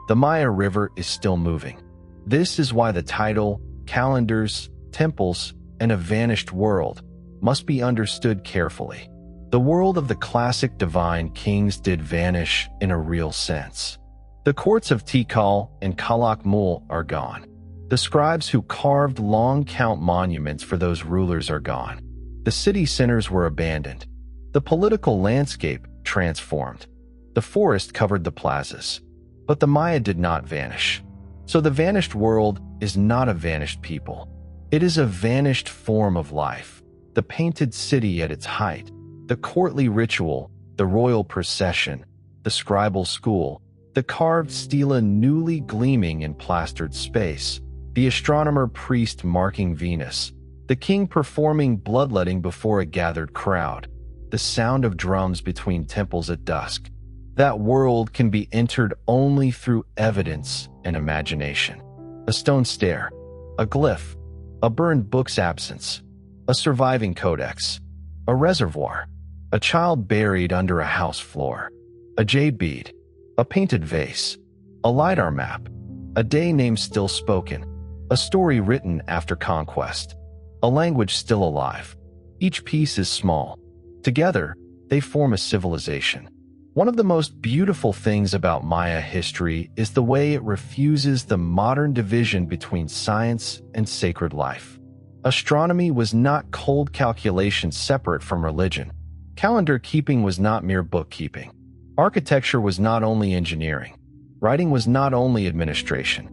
A: The Maya river is still moving. This is why the title, calendars, temples, and a vanished world must be understood carefully. The world of the classic divine kings did vanish in a real sense. The courts of Tikal and Calakmul are gone. The scribes who carved long count monuments for those rulers are gone. The city centers were abandoned. The political landscape transformed. The forest covered the plazas. But the Maya did not vanish. So the vanished world is not a vanished people. It is a vanished form of life. The painted city at its height, the courtly ritual, the royal procession, the scribal school, the carved stela newly gleaming in plastered space, the astronomer priest marking Venus, the king performing bloodletting before a gathered crowd, the sound of drums between temples at dusk. That world can be entered only through evidence and imagination. A stone stair, a glyph, a burned book's absence, a surviving codex, a reservoir, a child buried under a house floor, a jade bead, a painted vase, a LiDAR map, a day name still spoken, a story written after conquest, a language still alive. Each piece is small. Together, they form a civilization. One of the most beautiful things about Maya history is the way it refuses the modern division between science and sacred life. Astronomy was not cold calculation separate from religion. Calendar keeping was not mere bookkeeping. Architecture was not only engineering. Writing was not only administration.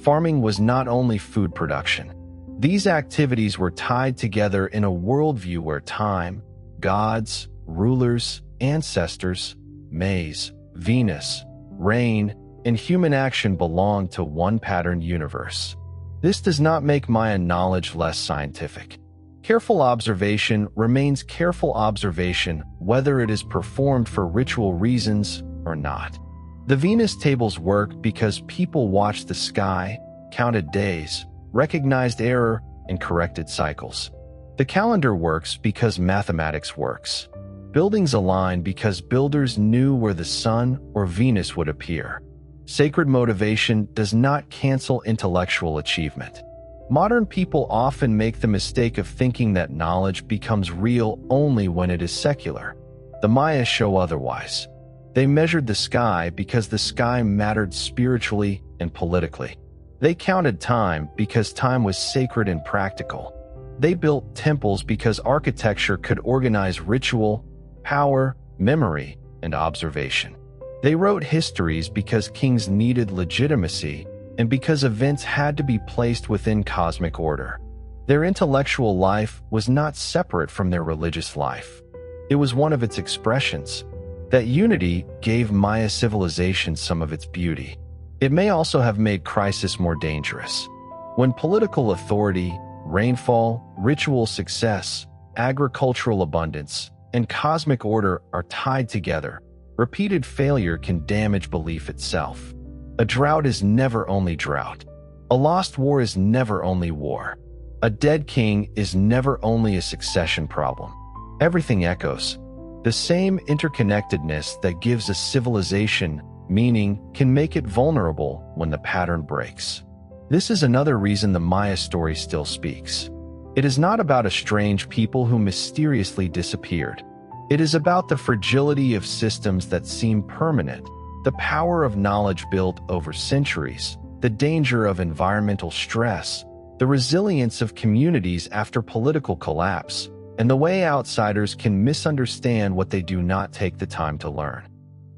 A: Farming was not only food production. These activities were tied together in a worldview where time, gods, rulers, ancestors, maize, Venus, rain, and human action belong to one patterned universe. This does not make Maya knowledge less scientific. Careful observation remains careful observation whether it is performed for ritual reasons or not. The Venus tables work because people watched the sky, counted days, recognized error, and corrected cycles. The calendar works because mathematics works. Buildings align because builders knew where the sun or Venus would appear. Sacred motivation does not cancel intellectual achievement. Modern people often make the mistake of thinking that knowledge becomes real only when it is secular. The Maya show otherwise. They measured the sky because the sky mattered spiritually and politically. They counted time because time was sacred and practical. They built temples because architecture could organize ritual, power, memory, and observation. They wrote histories because kings needed legitimacy and because events had to be placed within cosmic order. Their intellectual life was not separate from their religious life. It was one of its expressions. That unity gave Maya civilization some of its beauty. It may also have made crisis more dangerous. When political authority, rainfall, ritual success, agricultural abundance, and cosmic order are tied together, repeated failure can damage belief itself. A drought is never only drought. A lost war is never only war. A dead king is never only a succession problem. Everything echoes. The same interconnectedness that gives a civilization meaning can make it vulnerable when the pattern breaks. This is another reason the Maya story still speaks. It is not about a strange people who mysteriously disappeared. It is about the fragility of systems that seem permanent, the power of knowledge built over centuries, the danger of environmental stress, the resilience of communities after political collapse, and the way outsiders can misunderstand what they do not take the time to learn.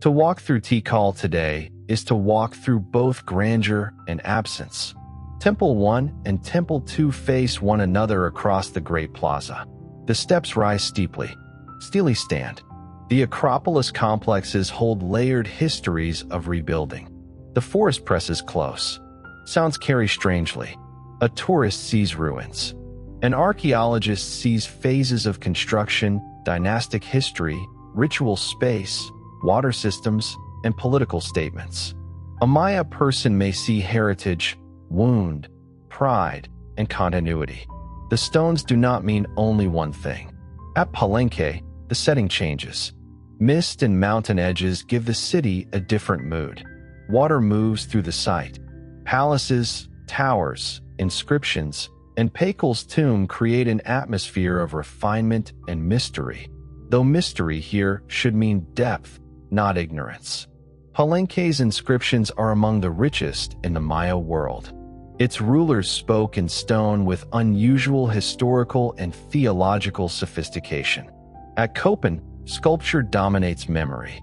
A: To walk through Tikal today is to walk through both grandeur and absence. Temple 1 and Temple 2 face one another across the Great Plaza. The steps rise steeply. Steely stand. The Acropolis complexes hold layered histories of rebuilding. The forest presses close. Sounds carry strangely. A tourist sees ruins. An archaeologist sees phases of construction, dynastic history, ritual space, water systems, and political statements. A Maya person may see heritage, wound, pride, and continuity. The stones do not mean only one thing. At Palenque, the setting changes. Mist and mountain edges give the city a different mood. Water moves through the site. Palaces, towers, inscriptions, and Pakal's tomb create an atmosphere of refinement and mystery, though mystery here should mean depth, not ignorance. Palenque's inscriptions are among the richest in the Maya world. Its rulers spoke in stone with unusual historical and theological sophistication. At Copan, sculpture dominates memory.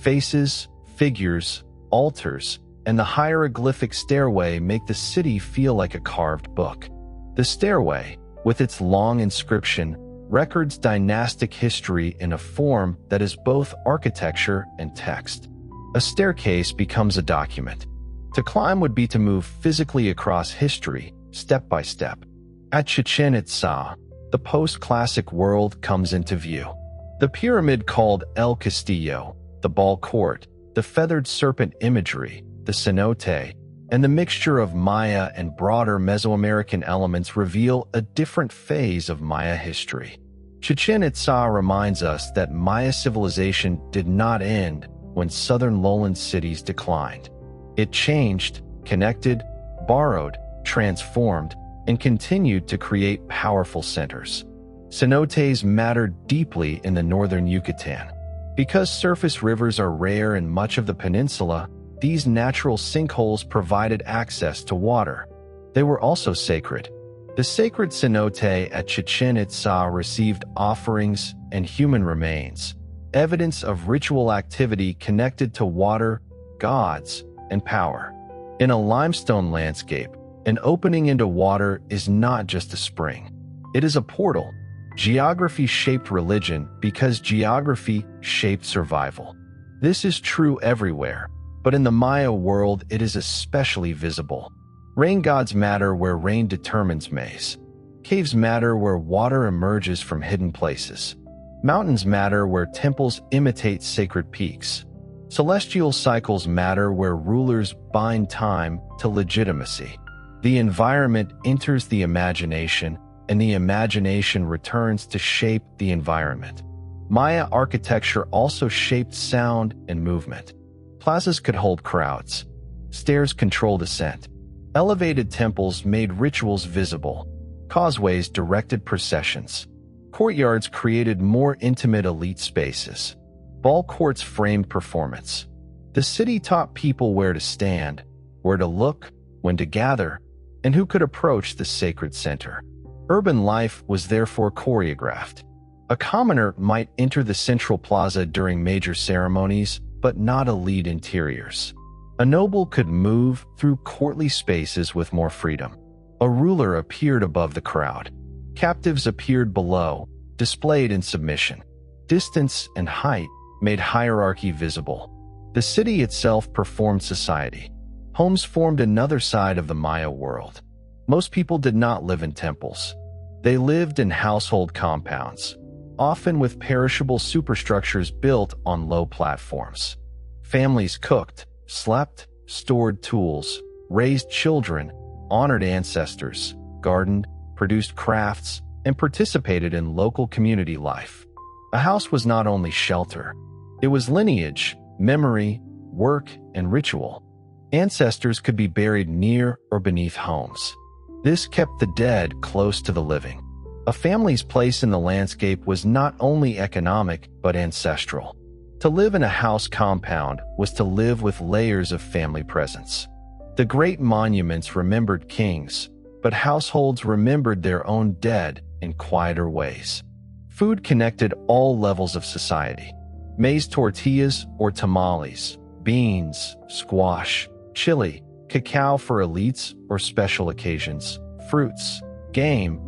A: Faces, figures, altars, and the hieroglyphic stairway make the city feel like a carved book. The stairway, with its long inscription, records dynastic history in a form that is both architecture and text. A staircase becomes a document. To climb would be to move physically across history, step by step. At Chichen Itza, the post-classic world comes into view. The pyramid called El Castillo, the ball court, the feathered serpent imagery, the cenote, and the mixture of Maya and broader Mesoamerican elements reveal a different phase of Maya history. Chichen Itza reminds us that Maya civilization did not end when southern lowland cities declined. It changed, connected, borrowed, transformed, and continued to create powerful centers. Cenotes mattered deeply in the northern Yucatan. Because surface rivers are rare in much of the peninsula, these natural sinkholes provided access to water. They were also sacred. The sacred cenote at Chichen Itza received offerings and human remains, evidence of ritual activity connected to water, gods, and power. In a limestone landscape, an opening into water is not just a spring. It is a portal. Geography shaped religion because geography shaped survival. This is true everywhere, but in the Maya world it is especially visible. Rain gods matter where rain determines maize. Caves matter where water emerges from hidden places. Mountains matter where temples imitate sacred peaks. Celestial cycles matter where rulers bind time to legitimacy. The environment enters the imagination, and the imagination returns to shape the environment. Maya architecture also shaped sound and movement. Plazas could hold crowds. Stairs controlled ascent. Elevated temples made rituals visible. Causeways directed processions. Courtyards created more intimate elite spaces. Ball courts framed performance. The city taught people where to stand, where to look, when to gather, and who could approach the sacred center. Urban life was therefore choreographed. A commoner might enter the central plaza during major ceremonies, but not elite interiors. A noble could move through courtly spaces with more freedom. A ruler appeared above the crowd. Captives appeared below, displayed in submission. Distance and height made hierarchy visible. The city itself performed society. Homes formed another side of the Maya world. Most people did not live in temples. They lived in household compounds, often with perishable superstructures built on low platforms. Families cooked, slept, stored tools, raised children, honored ancestors, gardened, produced crafts, and participated in local community life. A house was not only shelter. It was lineage, memory, work, and ritual. Ancestors could be buried near or beneath homes. This kept the dead close to the living. A family's place in the landscape was not only economic, but ancestral. To live in a house compound was to live with layers of family presence. The great monuments remembered kings, but households remembered their own dead in quieter ways. Food connected all levels of society. Maize tortillas or tamales, beans, squash, chili, cacao for elites or special occasions, fruits, game,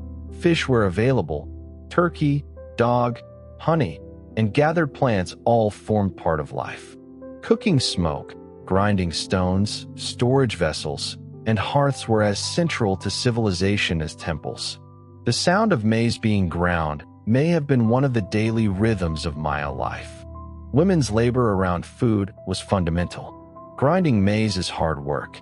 A: fish were available, turkey, dog, honey, and gathered plants all formed part of life. Cooking smoke, grinding stones, storage vessels, and hearths were as central to civilization as temples. The sound of maize being ground may have been one of the daily rhythms of Maya life. Women's labor around food was fundamental. Grinding maize is hard work.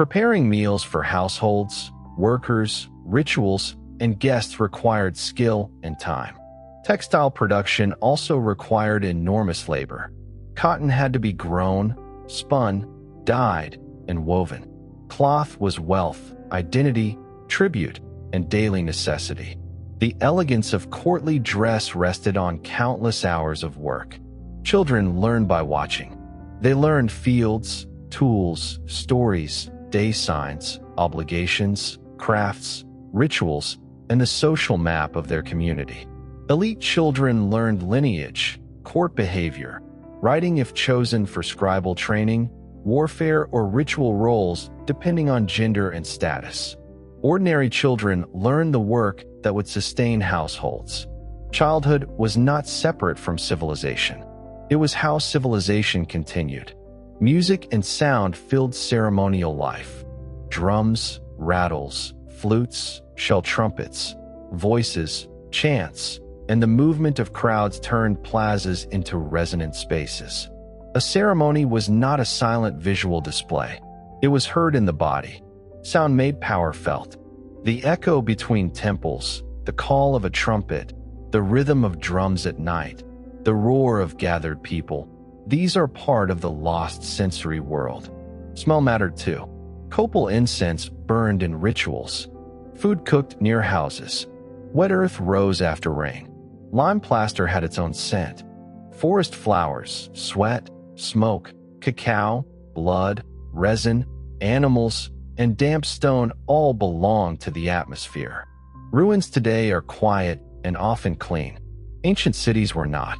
A: Preparing meals for households, workers, rituals, and guests required skill and time. Textile production also required enormous labor. Cotton had to be grown, spun, dyed, and woven. Cloth was wealth, identity, tribute, and daily necessity. The elegance of courtly dress rested on countless hours of work. Children learned by watching. They learned fields, tools, stories, day signs, obligations, crafts, rituals, and the social map of their community. Elite children learned lineage, court behavior, writing if chosen for scribal training, warfare or ritual roles depending on gender and status. Ordinary children learned the work that would sustain households. Childhood was not separate from civilization. It was how civilization continued. Music and sound filled ceremonial life. Drums, rattles, flutes, shell trumpets, voices, chants, and the movement of crowds turned plazas into resonant spaces. A ceremony was not a silent visual display. It was heard in the body. Sound made power felt. The echo between temples, the call of a trumpet, the rhythm of drums at night, the roar of gathered people, these are part of the lost sensory world. Smell mattered too. Copal incense burned in rituals. Food cooked near houses. Wet earth rose after rain. Lime plaster had its own scent. Forest flowers, sweat, smoke, cacao, blood, resin, animals, and damp stone all belong to the atmosphere. Ruins today are quiet and often clean. Ancient cities were not.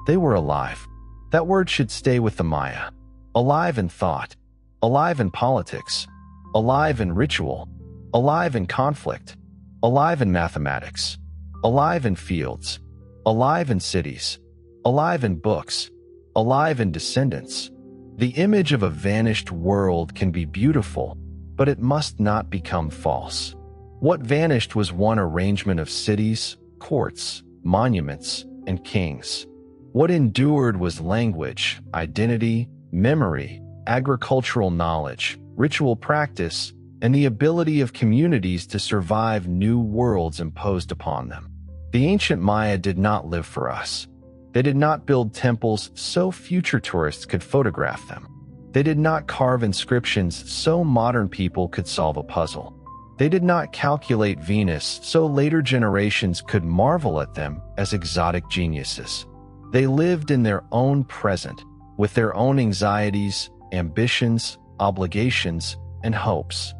A: They were alive. That word should stay with the Maya. Alive in thought, alive in politics, alive in ritual, alive in conflict, alive in mathematics, alive in fields, alive in cities, alive in books, alive in descendants. The image of a vanished world can be beautiful, but it must not become false. What vanished was one arrangement of cities, courts, monuments, and kings. What endured was language, identity, memory, agricultural knowledge, ritual practice, and the ability of communities to survive new worlds imposed upon them. The ancient Maya did not live for us. They did not build temples so future tourists could photograph them. They did not carve inscriptions so modern people could solve a puzzle. They did not calculate Venus so later generations could marvel at them as exotic geniuses. They lived in their own present, with their own anxieties, ambitions, obligations, and hopes.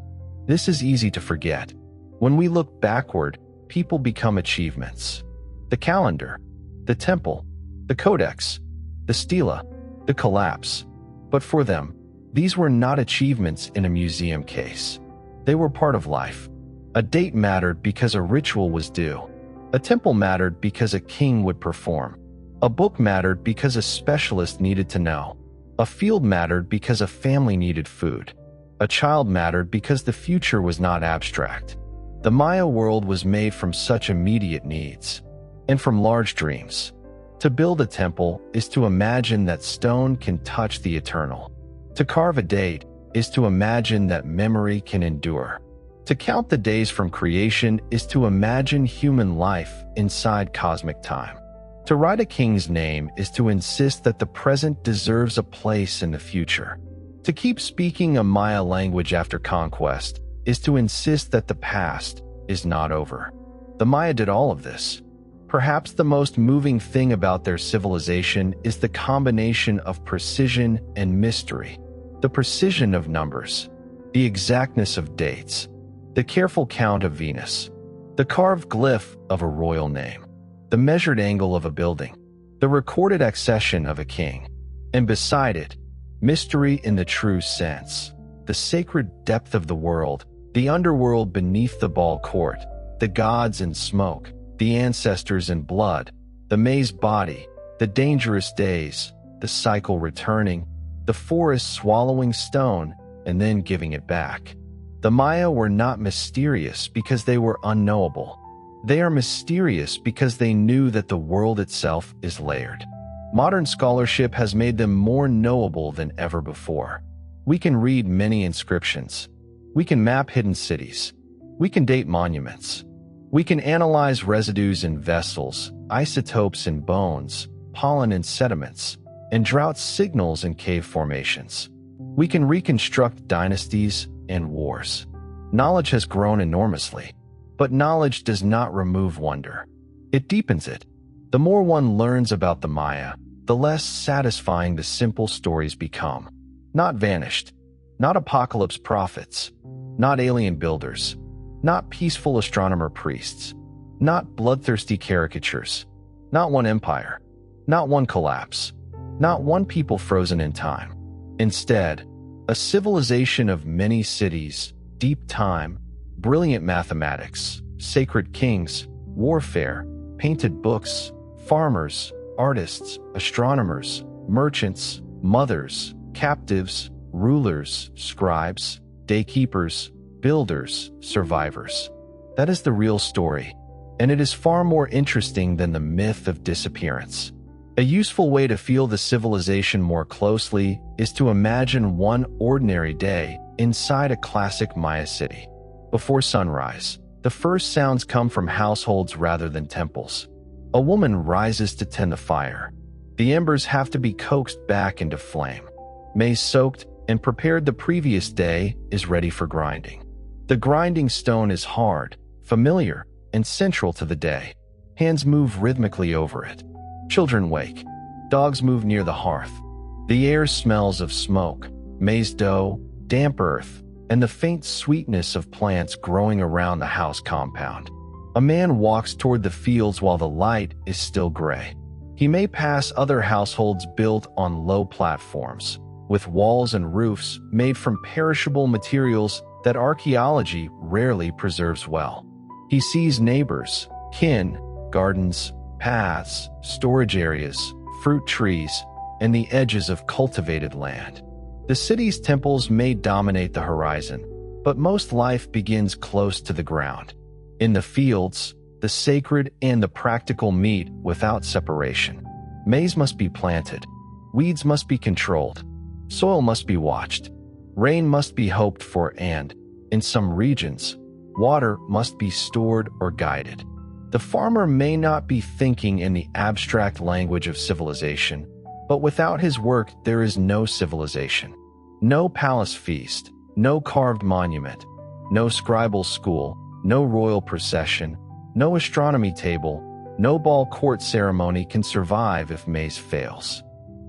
A: This is easy to forget. When we look backward, people become achievements. The calendar, the temple, the codex, the stela, the collapse. But for them, these were not achievements in a museum case. They were part of life. A date mattered because a ritual was due. A temple mattered because a king would perform. A book mattered because a specialist needed to know. A field mattered because a family needed food. A child mattered because the future was not abstract. The Maya world was made from such immediate needs, and from large dreams. To build a temple is to imagine that stone can touch the eternal. To carve a date is to imagine that memory can endure. To count the days from creation is to imagine human life inside cosmic time. To write a king's name is to insist that the present deserves a place in the future. To keep speaking a Maya language after conquest is to insist that the past is not over. The Maya did all of this. Perhaps the most moving thing about their civilization is the combination of precision and mystery. The precision of numbers, the exactness of dates, the careful count of Venus, the carved glyph of a royal name, the measured angle of a building, the recorded accession of a king, and beside it, mystery in the true sense, the sacred depth of the world, the underworld beneath the ball court, the gods in smoke, the ancestors in blood, the maize body, the dangerous days, the cycle returning, the forest swallowing stone and then giving it back. The Maya were not mysterious because they were unknowable. They are mysterious because they knew that the world itself is layered. Modern scholarship has made them more knowable than ever before. We can read many inscriptions. We can map hidden cities. We can date monuments. We can analyze residues in vessels, isotopes in bones, pollen in sediments, and drought signals in cave formations. We can reconstruct dynasties and wars. Knowledge has grown enormously, but knowledge does not remove wonder. It deepens it. The more one learns about the Maya, the less satisfying the simple stories become. Not vanished, not apocalypse prophets, not alien builders, not peaceful astronomer priests, not bloodthirsty caricatures, not one empire, not one collapse, not one people frozen in time. Instead, a civilization of many cities, deep time, brilliant mathematics, sacred kings, warfare, painted books, farmers, artists, astronomers, merchants, mothers, captives, rulers, scribes, daykeepers, builders, survivors. That is the real story, and it is far more interesting than the myth of disappearance. A useful way to feel the civilization more closely is to imagine one ordinary day inside a classic Maya city. Before sunrise, the first sounds come from households rather than temples. A woman rises to tend the fire. The embers have to be coaxed back into flame. Maize soaked and prepared the previous day is ready for grinding. The grinding stone is hard, familiar, and central to the day. Hands move rhythmically over it. Children wake. Dogs move near the hearth. The air smells of smoke, maize dough, damp earth, and the faint sweetness of plants growing around the house compound. A man walks toward the fields while the light is still gray. He may pass other households built on low platforms, with walls and roofs made from perishable materials that archaeology rarely preserves well. He sees neighbors, kin, gardens, paths, storage areas, fruit trees, and the edges of cultivated land. The city's temples may dominate the horizon, but most life begins close to the ground. In the fields, the sacred and the practical meet without separation. Maize must be planted. Weeds must be controlled. Soil must be watched. Rain must be hoped for and, in some regions, water must be stored or guided. The farmer may not be thinking in the abstract language of civilization, but without his work there is no civilization. No palace feast, no carved monument, no scribal school, no royal procession, no astronomy table, no ball court ceremony can survive if maize fails.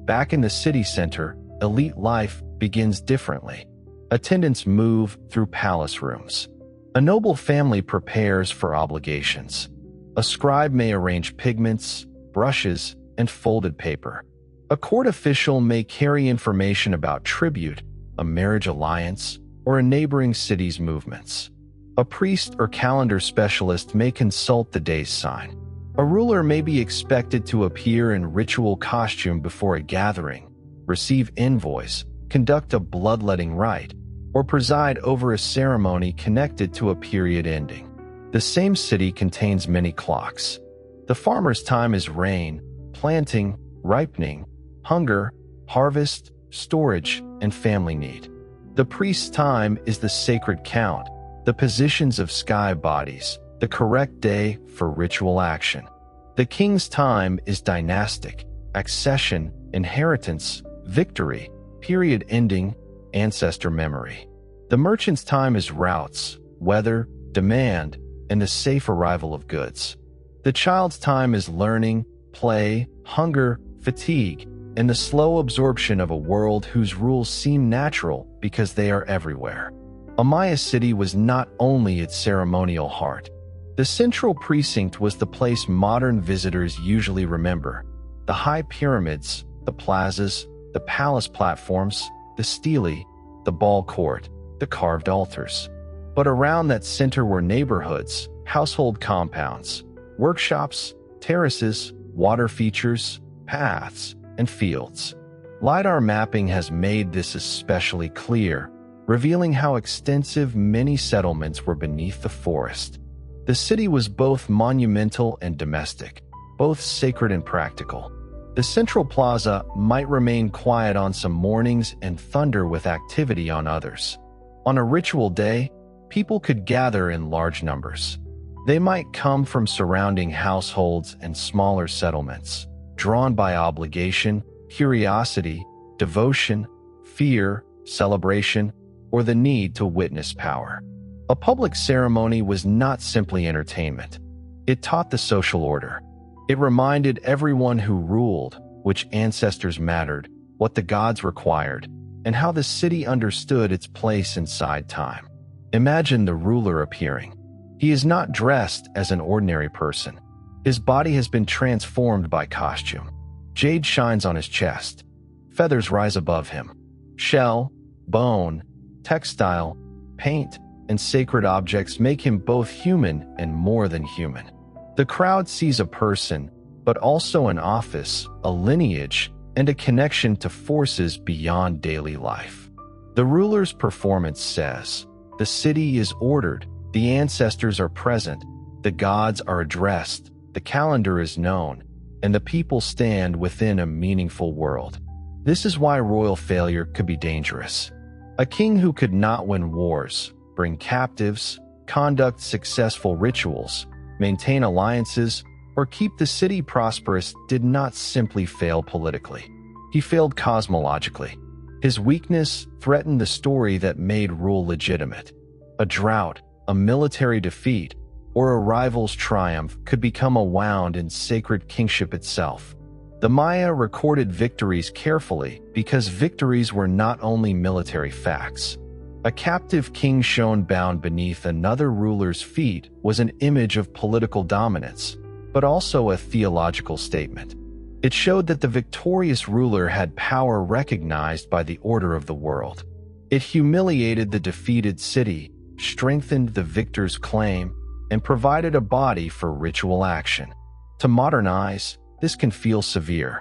A: Back in the city center, elite life begins differently. Attendants move through palace rooms. A noble family prepares for obligations. A scribe may arrange pigments, brushes, and folded paper. A court official may carry information about tribute, a marriage alliance, or a neighboring city's movements. A priest or calendar specialist may consult the day's sign. A ruler may be expected to appear in ritual costume before a gathering, receive envoys, conduct a bloodletting rite, or preside over a ceremony connected to a period ending. The same city contains many clocks. The farmer's time is rain, planting, ripening, hunger, harvest, storage, and family need. The priest's time is the sacred count, the positions of sky bodies, the correct day for ritual action. The king's time is dynastic, accession, inheritance, victory, period ending, ancestor memory. The merchant's time is routes, weather, demand, and the safe arrival of goods. The child's time is learning, play, hunger, fatigue, and the slow absorption of a world whose rules seem natural because they are everywhere. A Maya city was not only its ceremonial heart. The central precinct was the place modern visitors usually remember. The high pyramids, the plazas, the palace platforms, the stelae, the ball court, the carved altars. But around that center were neighborhoods, household compounds, workshops, terraces, water features, paths, and fields. LiDAR mapping has made this especially clear, revealing how extensive many settlements were beneath the forest. The city was both monumental and domestic, both sacred and practical. The central plaza might remain quiet on some mornings and thunder with activity on others. On a ritual day, people could gather in large numbers. They might come from surrounding households and smaller settlements, drawn by obligation, curiosity, devotion, fear, celebration, or the need to witness power. A public ceremony was not simply entertainment. It taught the social order. It reminded everyone who ruled, which ancestors mattered, what the gods required, and how the city understood its place inside time. Imagine the ruler appearing. He is not dressed as an ordinary person. His body has been transformed by costume. Jade shines on his chest. Feathers rise above him. Shell, bone, textile, paint, and sacred objects make him both human and more than human. The crowd sees a person, but also an office, a lineage, and a connection to forces beyond daily life. The ruler's performance says, the city is ordered, the ancestors are present, the gods are addressed, the calendar is known, and the people stand within a meaningful world. This is why royal failure could be dangerous. A king who could not win wars, bring captives, conduct successful rituals, maintain alliances, or keep the city prosperous did not simply fail politically. He failed cosmologically. His weakness threatened the story that made rule legitimate. A drought, a military defeat, or a rival's triumph could become a wound in sacred kingship itself. The Maya recorded victories carefully because victories were not only military facts. A captive king shown bound beneath another ruler's feet was an image of political dominance, but also a theological statement. It showed that the victorious ruler had power recognized by the order of the world. It humiliated the defeated city, strengthened the victor's claim, and provided a body for ritual action. To modern eyes, this can feel severe.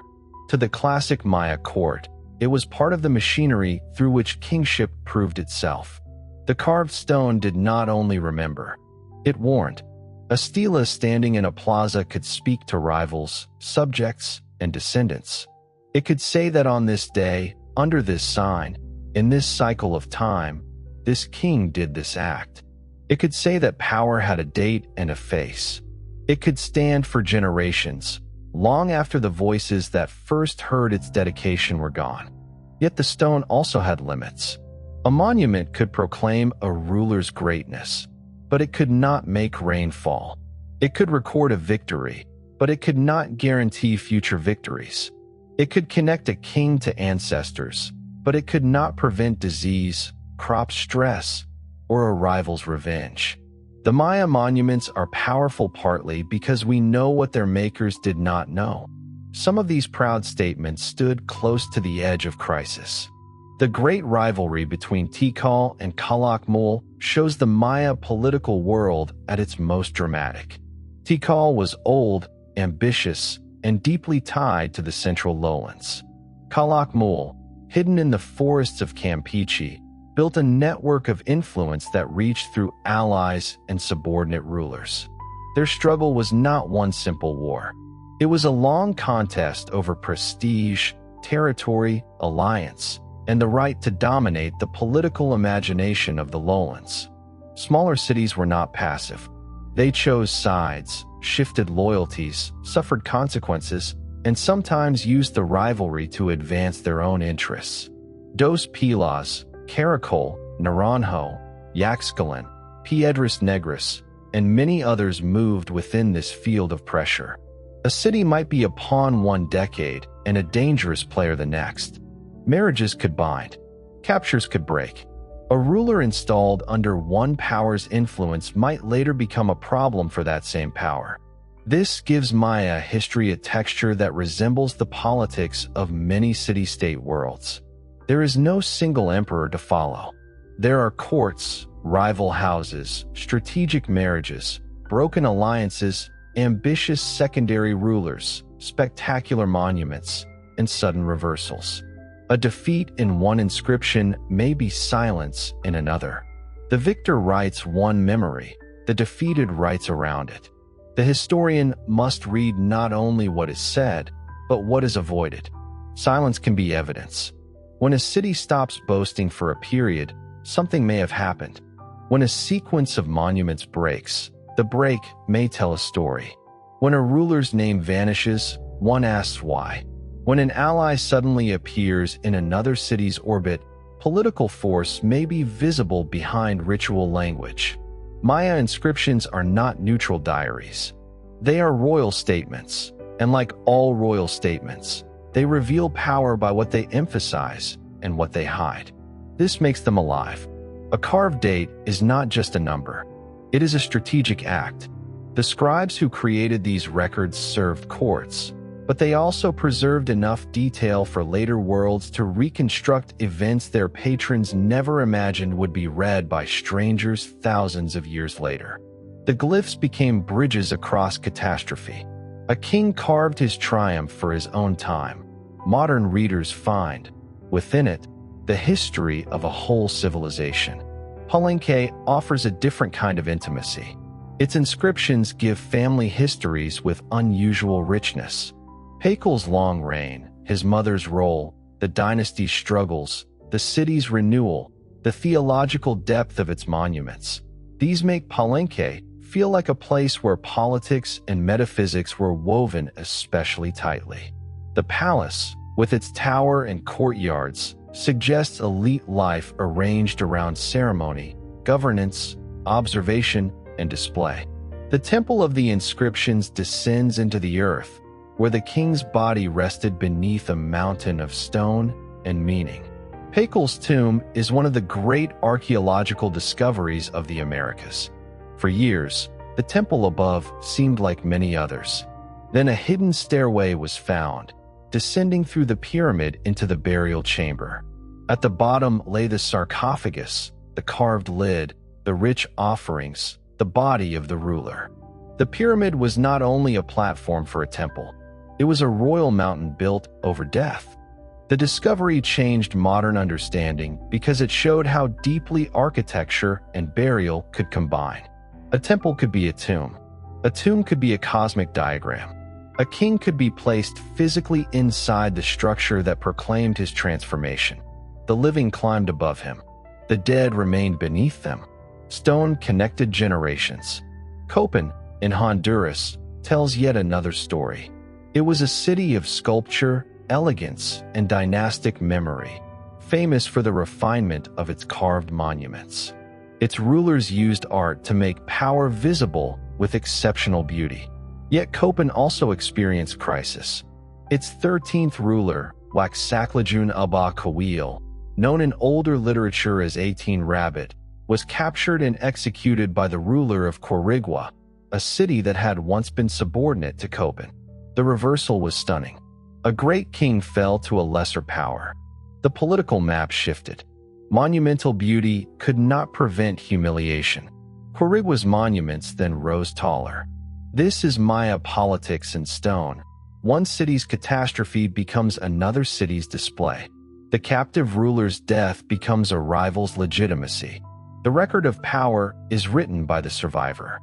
A: To the classic Maya court, it was part of the machinery through which kingship proved itself. The carved stone did not only remember, it warned. A stela standing in a plaza could speak to rivals, subjects, and descendants. It could say that on this day, under this sign, in this cycle of time, this king did this act. It could say that power had a date and a face. It could stand for generations, long after the voices that first heard its dedication were gone. Yet the stone also had limits. A monument could proclaim a ruler's greatness, but it could not make rain fall. It could record a victory, but it could not guarantee future victories. It could connect a king to ancestors, but it could not prevent disease, crop stress, or a rival's revenge. The Maya monuments are powerful partly because we know what their makers did not know. Some of these proud statements stood close to the edge of crisis. The great rivalry between Tikal and Calakmul shows the Maya political world at its most dramatic. Tikal was old, ambitious, and deeply tied to the central lowlands. Calakmul, hidden in the forests of Campeche, built a network of influence that reached through allies and subordinate rulers. Their struggle was not one simple war. It was a long contest over prestige, territory, alliance, and the right to dominate the political imagination of the lowlands. Smaller cities were not passive. They chose sides, shifted loyalties, suffered consequences, and sometimes used the rivalry to advance their own interests. Dos Pilas, Caracol, Naranjo, Yaxcalan, Piedras Negras, and many others moved within this field of pressure. A city might be a pawn one decade and a dangerous player the next. Marriages could bind. Captures could break. A ruler installed under one power's influence might later become a problem for that same power. This gives Maya history a texture that resembles the politics of many city-state worlds. There is no single emperor to follow. There are courts, rival houses, strategic marriages, broken alliances, ambitious secondary rulers, spectacular monuments, and sudden reversals. A defeat in one inscription may be silence in another. The victor writes one memory, the defeated writes around it. The historian must read not only what is said, but what is avoided. Silence can be evidence. When a city stops boasting for a period, something may have happened. When a sequence of monuments breaks, the break may tell a story. When a ruler's name vanishes, one asks why. When an ally suddenly appears in another city's orbit, political force may be visible behind ritual language. Maya inscriptions are not neutral diaries. They are royal statements, and like all royal statements, they reveal power by what they emphasize and what they hide. This makes them alive. A carved date is not just a number. It is a strategic act. The scribes who created these records served courts, but they also preserved enough detail for later worlds to reconstruct events their patrons never imagined would be read by strangers thousands of years later. The glyphs became bridges across catastrophe. A king carved his triumph for his own time. Modern readers find, within it, the history of a whole civilization. Palenque offers a different kind of intimacy. Its inscriptions give family histories with unusual richness. Pakal's long reign, his mother's role, the dynasty's struggles, the city's renewal, the theological depth of its monuments. These make Palenque feel like a place where politics and metaphysics were woven especially tightly. The palace, with its tower and courtyards, suggests elite life arranged around ceremony, governance, observation, and display. The temple of the inscriptions descends into the earth, where the king's body rested beneath a mountain of stone and meaning. Pakal's tomb is one of the great archaeological discoveries of the Americas. For years, the temple above seemed like many others. Then a hidden stairway was found, descending through the pyramid into the burial chamber. At the bottom lay the sarcophagus, the carved lid, the rich offerings, the body of the ruler. The pyramid was not only a platform for a temple, it was a royal mountain built over death. The discovery changed modern understanding because it showed how deeply architecture and burial could combine. A temple could be a tomb. A tomb could be a cosmic diagram. A king could be placed physically inside the structure that proclaimed his transformation. The living climbed above him. The dead remained beneath them. Stone connected generations. Copan, in Honduras, tells yet another story. It was a city of sculpture, elegance, and dynastic memory, famous for the refinement of its carved monuments. Its rulers used art to make power visible with exceptional beauty. Yet Copan also experienced crisis. Its 13th ruler, Waxaclajun Abba Kawil, known in older literature as 18 Rabbit, was captured and executed by the ruler of Quirigua, a city that had once been subordinate to Copan. The reversal was stunning. A great king fell to a lesser power. The political map shifted. Monumental beauty could not prevent humiliation. Quirigua's monuments then rose taller. This is Maya politics in stone. One city's catastrophe becomes another city's display. The captive ruler's death becomes a rival's legitimacy. The record of power is written by the survivor.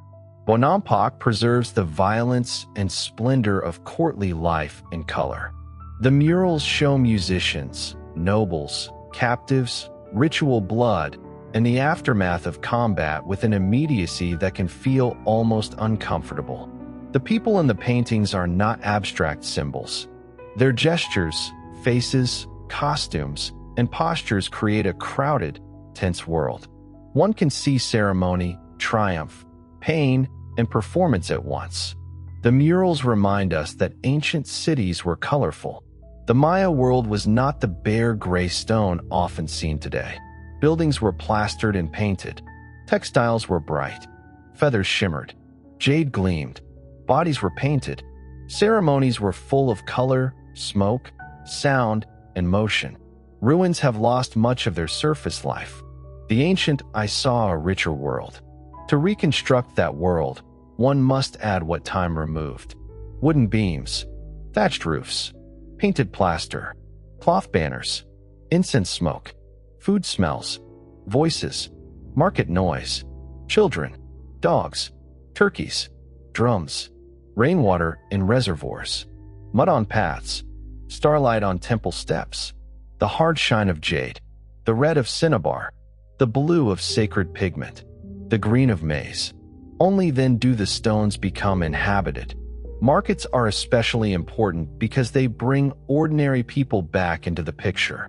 A: Bonampak preserves the violence and splendor of courtly life in color. The murals show musicians, nobles, captives, ritual blood, and the aftermath of combat with an immediacy that can feel almost uncomfortable. The people in the paintings are not abstract symbols. Their gestures, faces, costumes, and postures create a crowded, tense world. One can see ceremony, triumph, pain, and performance at once. The murals remind us that ancient cities were colorful. The Maya world was not the bare gray stone often seen today. Buildings were plastered and painted. Textiles were bright. Feathers shimmered. Jade gleamed. Bodies were painted. Ceremonies were full of color, smoke, sound, and motion. Ruins have lost much of their surface life. The ancient I saw a richer world. To reconstruct that world, one must add what time removed. Wooden beams, thatched roofs, painted plaster, cloth banners, incense smoke, food smells, voices, market noise, children, dogs, turkeys, drums, rainwater in reservoirs, mud on paths, starlight on temple steps, the hard shine of jade, the red of cinnabar, the blue of sacred pigment, the green of maize. Only then do the stones become inhabited. Markets are especially important because they bring ordinary people back into the picture.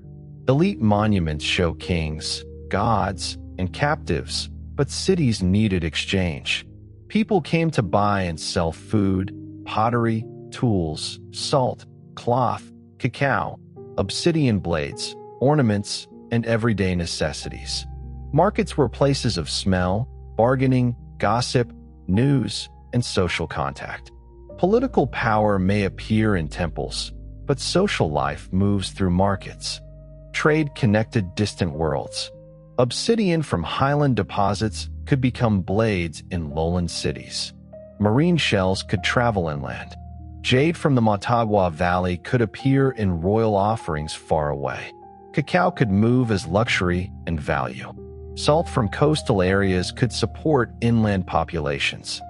A: Elite monuments show kings, gods, and captives, but cities needed exchange. People came to buy and sell food, pottery, tools, salt, cloth, cacao, obsidian blades, ornaments, and everyday necessities. Markets were places of smell, bargaining, gossip, news, and social contact. Political power may appear in temples, but social life moves through markets. Trade connected distant worlds. Obsidian from highland deposits could become blades in lowland cities. Marine shells could travel inland. Jade from the Motagua Valley could appear in royal offerings far away. Cacao could move as luxury and value. Salt from coastal areas could support inland populations.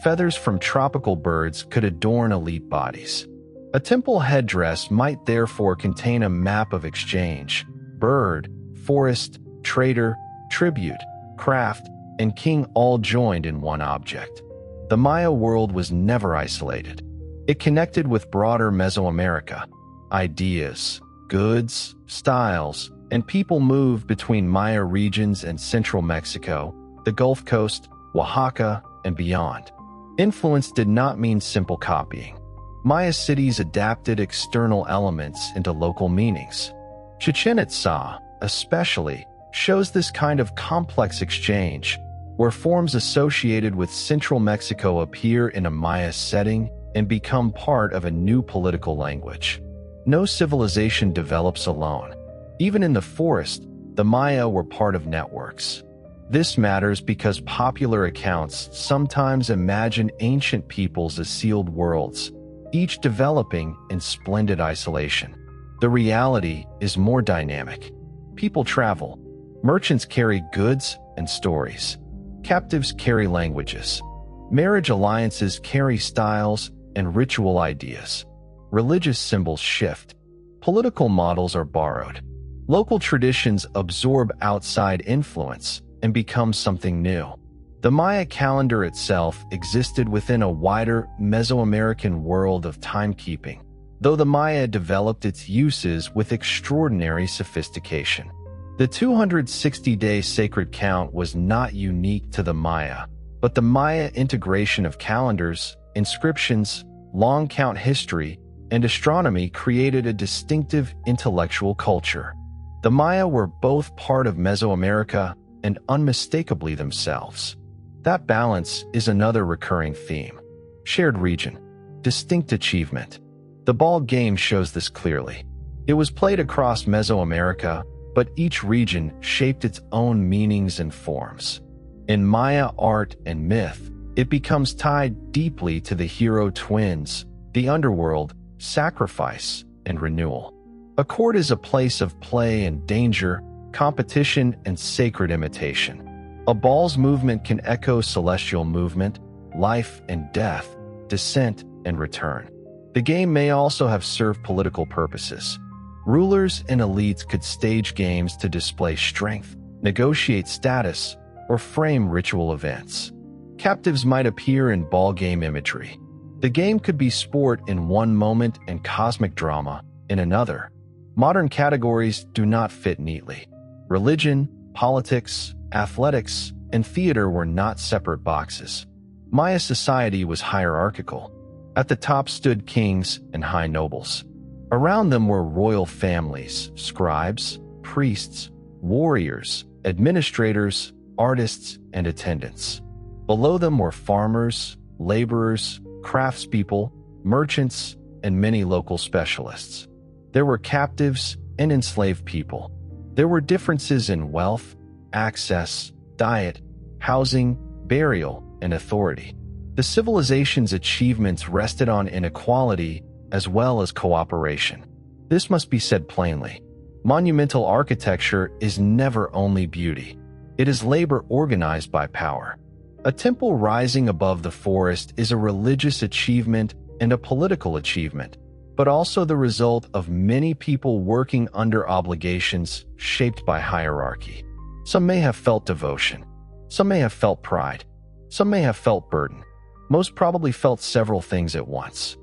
A: Feathers from tropical birds could adorn elite bodies. A temple headdress might therefore contain a map of exchange: bird, forest, trader, tribute, craft, and king all joined in one object. The Maya world was never isolated. It connected with broader Mesoamerica. Ideas, goods, styles, and people moved between Maya regions and central Mexico, the Gulf Coast, Oaxaca, and beyond. Influence did not mean simple copying. Maya cities adapted external elements into local meanings. Chichen Itza, especially, shows this kind of complex exchange, where forms associated with central Mexico appear in a Maya setting and become part of a new political language. No civilization develops alone. Even in the forest, the Maya were part of networks. This matters because popular accounts sometimes imagine ancient peoples as sealed worlds, each developing in splendid isolation. The reality is more dynamic. People travel. Merchants carry goods and stories. Captives carry languages. Marriage alliances carry styles and ritual ideas. Religious symbols shift. Political models are borrowed. Local traditions absorb outside influence and become something new. The Maya calendar itself existed within a wider Mesoamerican world of timekeeping, though the Maya developed its uses with extraordinary sophistication. The 260-day sacred count was not unique to the Maya, but the Maya integration of calendars, inscriptions, long count history, and astronomy created a distinctive intellectual culture. The Maya were both part of Mesoamerica and unmistakably themselves. That balance is another recurring theme. Shared region, distinct achievement. The ball game shows this clearly. It was played across Mesoamerica, but each region shaped its own meanings and forms. In Maya art and myth, it becomes tied deeply to the hero twins, the underworld, sacrifice, and renewal. A court is a place of play and danger, competition and sacred imitation. A ball's movement can echo celestial movement, life and death, descent and return. The game may also have served political purposes. Rulers and elites could stage games to display strength, negotiate status, or frame ritual events. Captives might appear in ball game imagery. The game could be sport in one moment and cosmic drama in another. Modern categories do not fit neatly. Religion, politics, athletics, and theater were not separate boxes. Maya society was hierarchical. At the top stood kings and high nobles. Around them were royal families, scribes, priests, warriors, administrators, artists, and attendants. Below them were farmers, laborers, craftspeople, merchants, and many local specialists. There were captives and enslaved people. There were differences in wealth, access, diet, housing, burial, and authority. The civilization's achievements rested on inequality as well as cooperation. This must be said plainly. Monumental architecture is never only beauty. It is labor organized by power. A temple rising above the forest is a religious achievement and a political achievement, but also the result of many people working under obligations shaped by hierarchy. Some may have felt devotion. Some may have felt pride. Some may have felt burden. Most probably felt several things at once.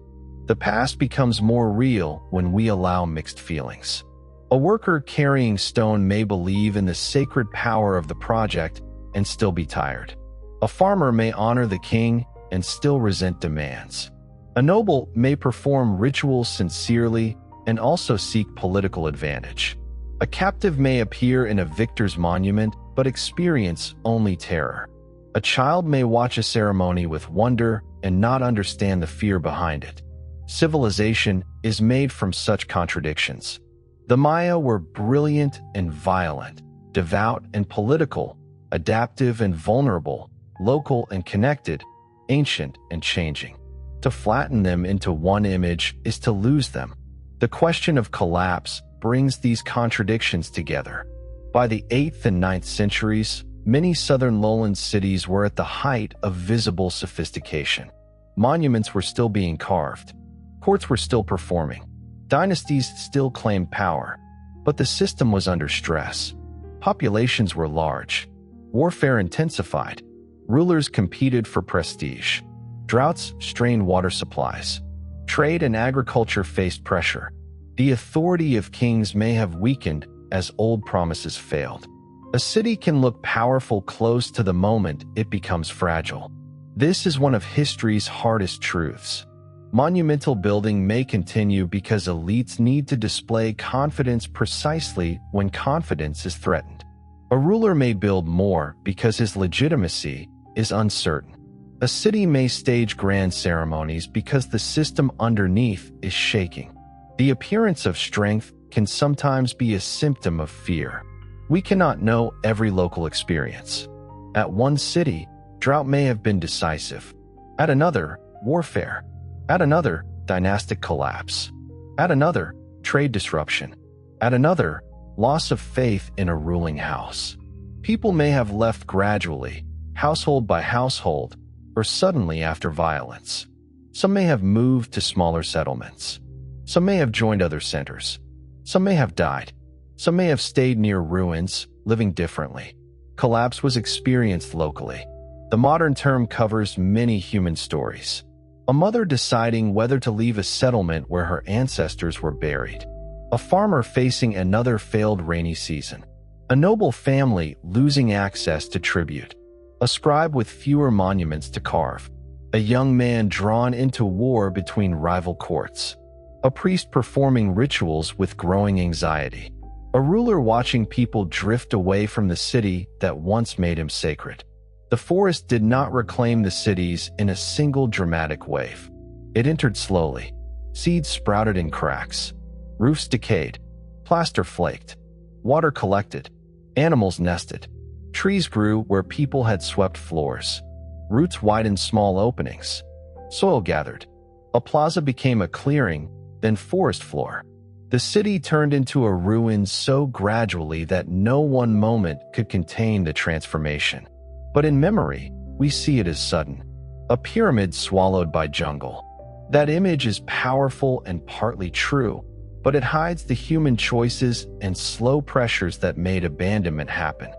A: The past becomes more real when we allow mixed feelings. A worker carrying stone may believe in the sacred power of the project and still be tired. A farmer may honor the king and still resent demands. A noble may perform rituals sincerely and also seek political advantage. A captive may appear in a victor's monument but experience only terror. A child may watch a ceremony with wonder and not understand the fear behind it. Civilization is made from such contradictions. The Maya were brilliant and violent, devout and political, adaptive and vulnerable, local and connected, ancient and changing. To flatten them into one image is to lose them. The question of collapse brings these contradictions together. By the 8th and 9th centuries, many southern lowland cities were at the height of visible sophistication. Monuments were still being carved. Courts were still performing. Dynasties still claimed power. But the system was under stress. Populations were large. Warfare intensified. Rulers competed for prestige. Droughts strained water supplies. Trade and agriculture faced pressure. The authority of kings may have weakened as old promises failed. A city can look powerful close to the moment it becomes fragile. This is one of history's hardest truths. Monumental building may continue because elites need to display confidence precisely when confidence is threatened. A ruler may build more because his legitimacy is uncertain. A city may stage grand ceremonies because the system underneath is shaking. The appearance of strength can sometimes be a symptom of fear. We cannot know every local experience. At one city, drought may have been decisive. At another, warfare. At another, dynastic collapse. At another, trade disruption. At another, loss of faith in a ruling house. People may have left gradually, household by household, or suddenly after violence. Some may have moved to smaller settlements. Some may have joined other centers. Some may have died. Some may have stayed near ruins, living differently. Collapse was experienced locally. The modern term covers many human stories. A mother deciding whether to leave a settlement where her ancestors were buried. A farmer facing another failed rainy season. A noble family losing access to tribute. A scribe with fewer monuments to carve. A young man drawn into war between rival courts. A priest performing rituals with growing anxiety. A ruler watching people drift away from the city that once made him sacred. The forest did not reclaim the cities in a single dramatic wave. It entered slowly. Seeds sprouted in cracks. Roofs decayed. Plaster flaked. Water collected. Animals nested. Trees grew where people had swept floors. Roots widened small openings. Soil gathered. A plaza became a clearing, then forest floor. The city turned into a ruin so gradually that no one moment could contain the transformation. But in memory, we see it as sudden. A pyramid swallowed by jungle. That image is powerful and partly true, but it hides the human choices and slow pressures that made abandonment happen.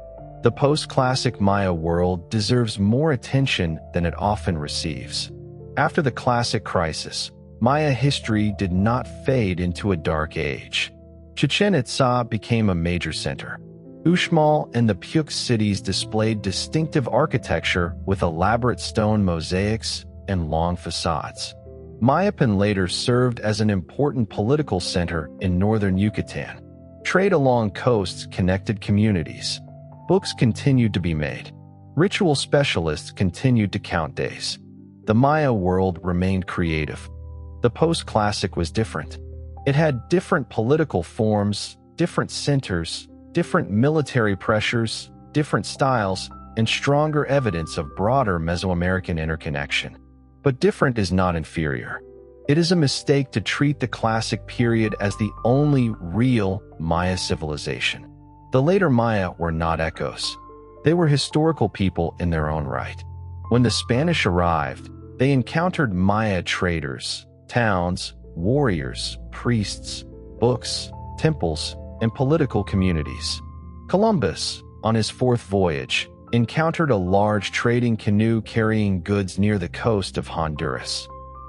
A: The post-classic Maya world deserves more attention than it often receives. After the classic crisis, Maya history did not fade into a dark age. Chichen Itza became a major center. Uxmal and the Puk cities displayed distinctive architecture with elaborate stone mosaics and long facades. Mayapan later served as an important political center in northern Yucatan. Trade along coasts connected communities. Books continued to be made. Ritual specialists continued to count days. The Maya world remained creative. The post-classic was different. It had different political forms, different centers, different military pressures, different styles, and stronger evidence of broader Mesoamerican interconnection. But different is not inferior. It is a mistake to treat the classic period as the only real Maya civilization. The later Maya were not echoes. They were historical people in their own right. When the Spanish arrived, they encountered Maya traders, towns, warriors, priests, books, temples, and political communities. Columbus, on his fourth voyage, encountered a large trading canoe carrying goods near the coast of Honduras.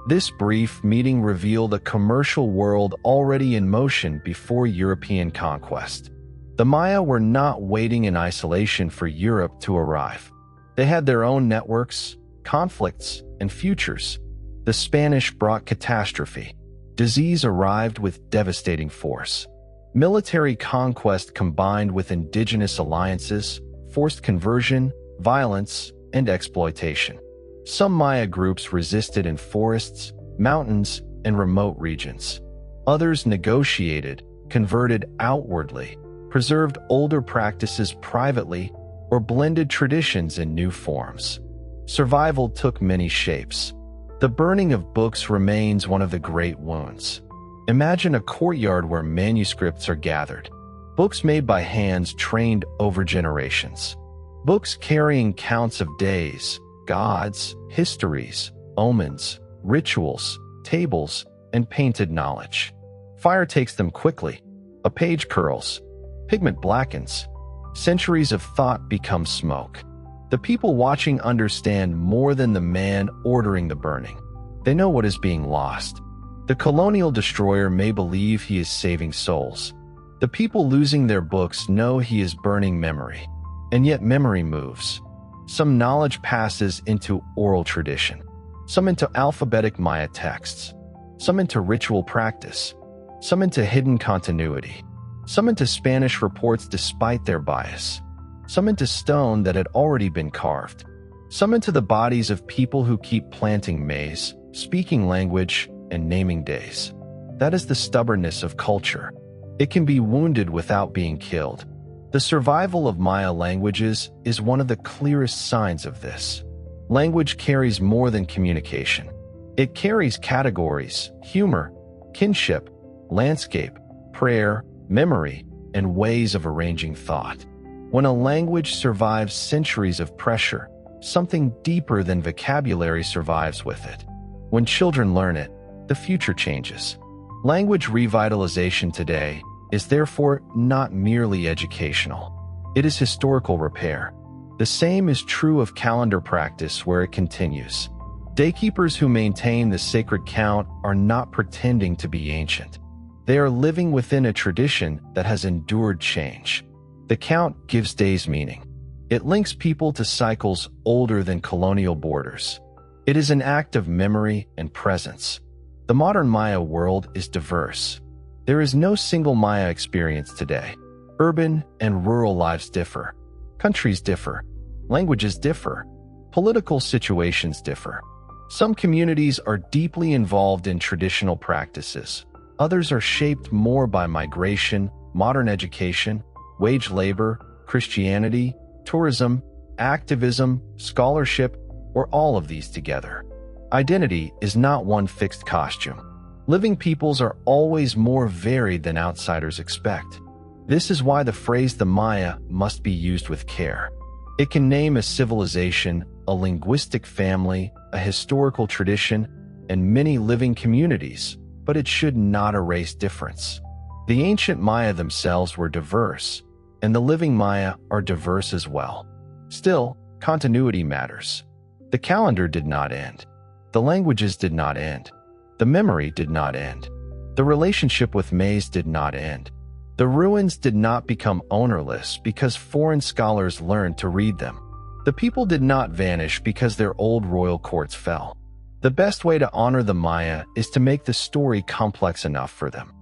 A: This brief meeting revealed a commercial world already in motion before European conquest. The Maya were not waiting in isolation for Europe to arrive. They had their own networks, conflicts, and futures. The Spanish brought catastrophe. Disease arrived with devastating force. Military conquest combined with indigenous alliances, forced conversion, violence, and exploitation. Some Maya groups resisted in forests, mountains, and remote regions. Others negotiated, converted outwardly, preserved older practices privately, or blended traditions in new forms. Survival took many shapes. The burning of books remains one of the great wounds. Imagine a courtyard where manuscripts are gathered. Books made by hands trained over generations. Books carrying counts of days, gods, histories, omens, rituals, tables, and painted knowledge. Fire takes them quickly. A page curls. Pigment blackens. Centuries of thought become smoke. The people watching understand more than the man ordering the burning. They know what is being lost. The colonial destroyer may believe he is saving souls. The people losing their books know he is burning memory. And yet memory moves. Some knowledge passes into oral tradition. Some into alphabetic Maya texts. Some into ritual practice. Some into hidden continuity. Some into Spanish reports despite their bias. Some into stone that had already been carved. Some into the bodies of people who keep planting maize, speaking language, and naming days. That is the stubbornness of culture. It can be wounded without being killed. The The survival of Maya languages is one of the clearest signs of this. Language carries more than communication. It carries categories, humor, kinship, landscape, prayer, memory, and ways of arranging thought. When a language survives centuries of pressure, something deeper than vocabulary survives with it. When children learn it, the future changes. Language revitalization today is therefore not merely educational. It is historical repair. The same is true of calendar practice where it continues. Daykeepers who maintain the sacred count are not pretending to be ancient. They are living within a tradition that has endured change. The count gives days meaning. It links people to cycles older than colonial borders. It is an act of memory and presence. The modern Maya world is diverse. There is no single Maya experience today. Urban and rural lives differ. Countries differ. Languages differ. Political situations differ. Some communities are deeply involved in traditional practices. Others are shaped more by migration, modern education, wage labor, Christianity, tourism, activism, scholarship, or all of these together. Identity is not one fixed costume. Living peoples are always more varied than outsiders expect. This is why the phrase the Maya must be used with care. It can name a civilization, a linguistic family, a historical tradition, and many living communities, but it should not erase difference. The ancient Maya themselves were diverse, and the living Maya are diverse as well. Still, continuity matters. The calendar did not end. The languages did not end. The memory did not end. The relationship with maize did not end. The ruins did not become ownerless because foreign scholars learned to read them. The people did not vanish because their old royal courts fell. The best way to honor the Maya is to make the story complex enough for them.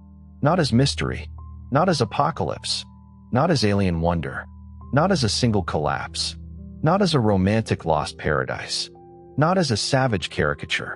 A: Not as mystery, not as apocalypse, not as alien wonder, not as a single collapse, not as a romantic lost paradise, not as a savage caricature,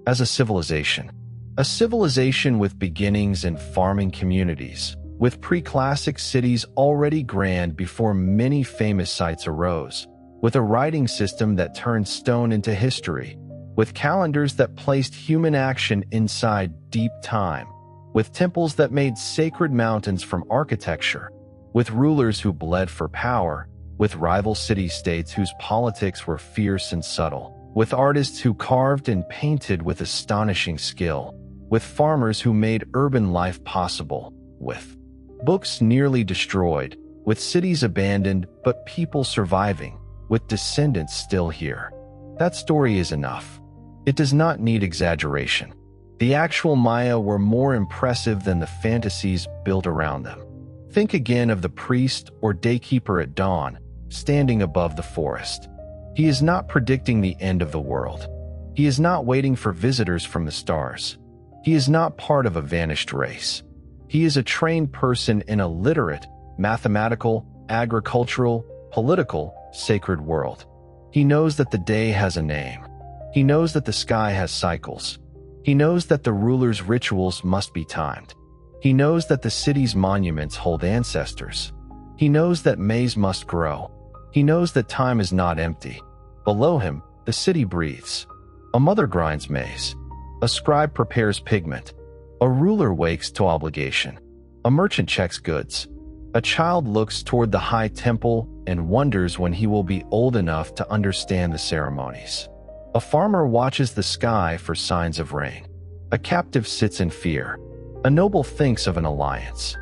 A: as a civilization. A civilization with beginnings in farming communities, with pre-classic cities already grand before many famous sites arose, with a writing system that turned stone into history, with calendars that placed human action inside deep time, with temples that made sacred mountains from architecture, with rulers who bled for power, with rival city-states whose politics were fierce and subtle, with artists who carved and painted with astonishing skill, with farmers who made urban life possible, with books nearly destroyed, with cities abandoned but people surviving, with descendants still here. That story is enough. It does not need exaggeration. The actual Maya were more impressive than the fantasies built around them. Think again of the priest or daykeeper at dawn, standing above the forest. He is not predicting the end of the world. He is not waiting for visitors from the stars. He is not part of a vanished race. He is a trained person in a literate, mathematical, agricultural, political, sacred world. He knows that the day has a name. He knows that the sky has cycles. He knows that the ruler's rituals must be timed. He knows that the city's monuments hold ancestors. He knows that maize must grow. He knows that time is not empty. Below him, the city breathes. A mother grinds maize. A scribe prepares pigment. A ruler wakes to obligation. A merchant checks goods. A child looks toward the high temple and wonders when he will be old enough to understand the ceremonies. A farmer watches the sky for signs of rain. A captive sits in fear. A noble thinks of an alliance.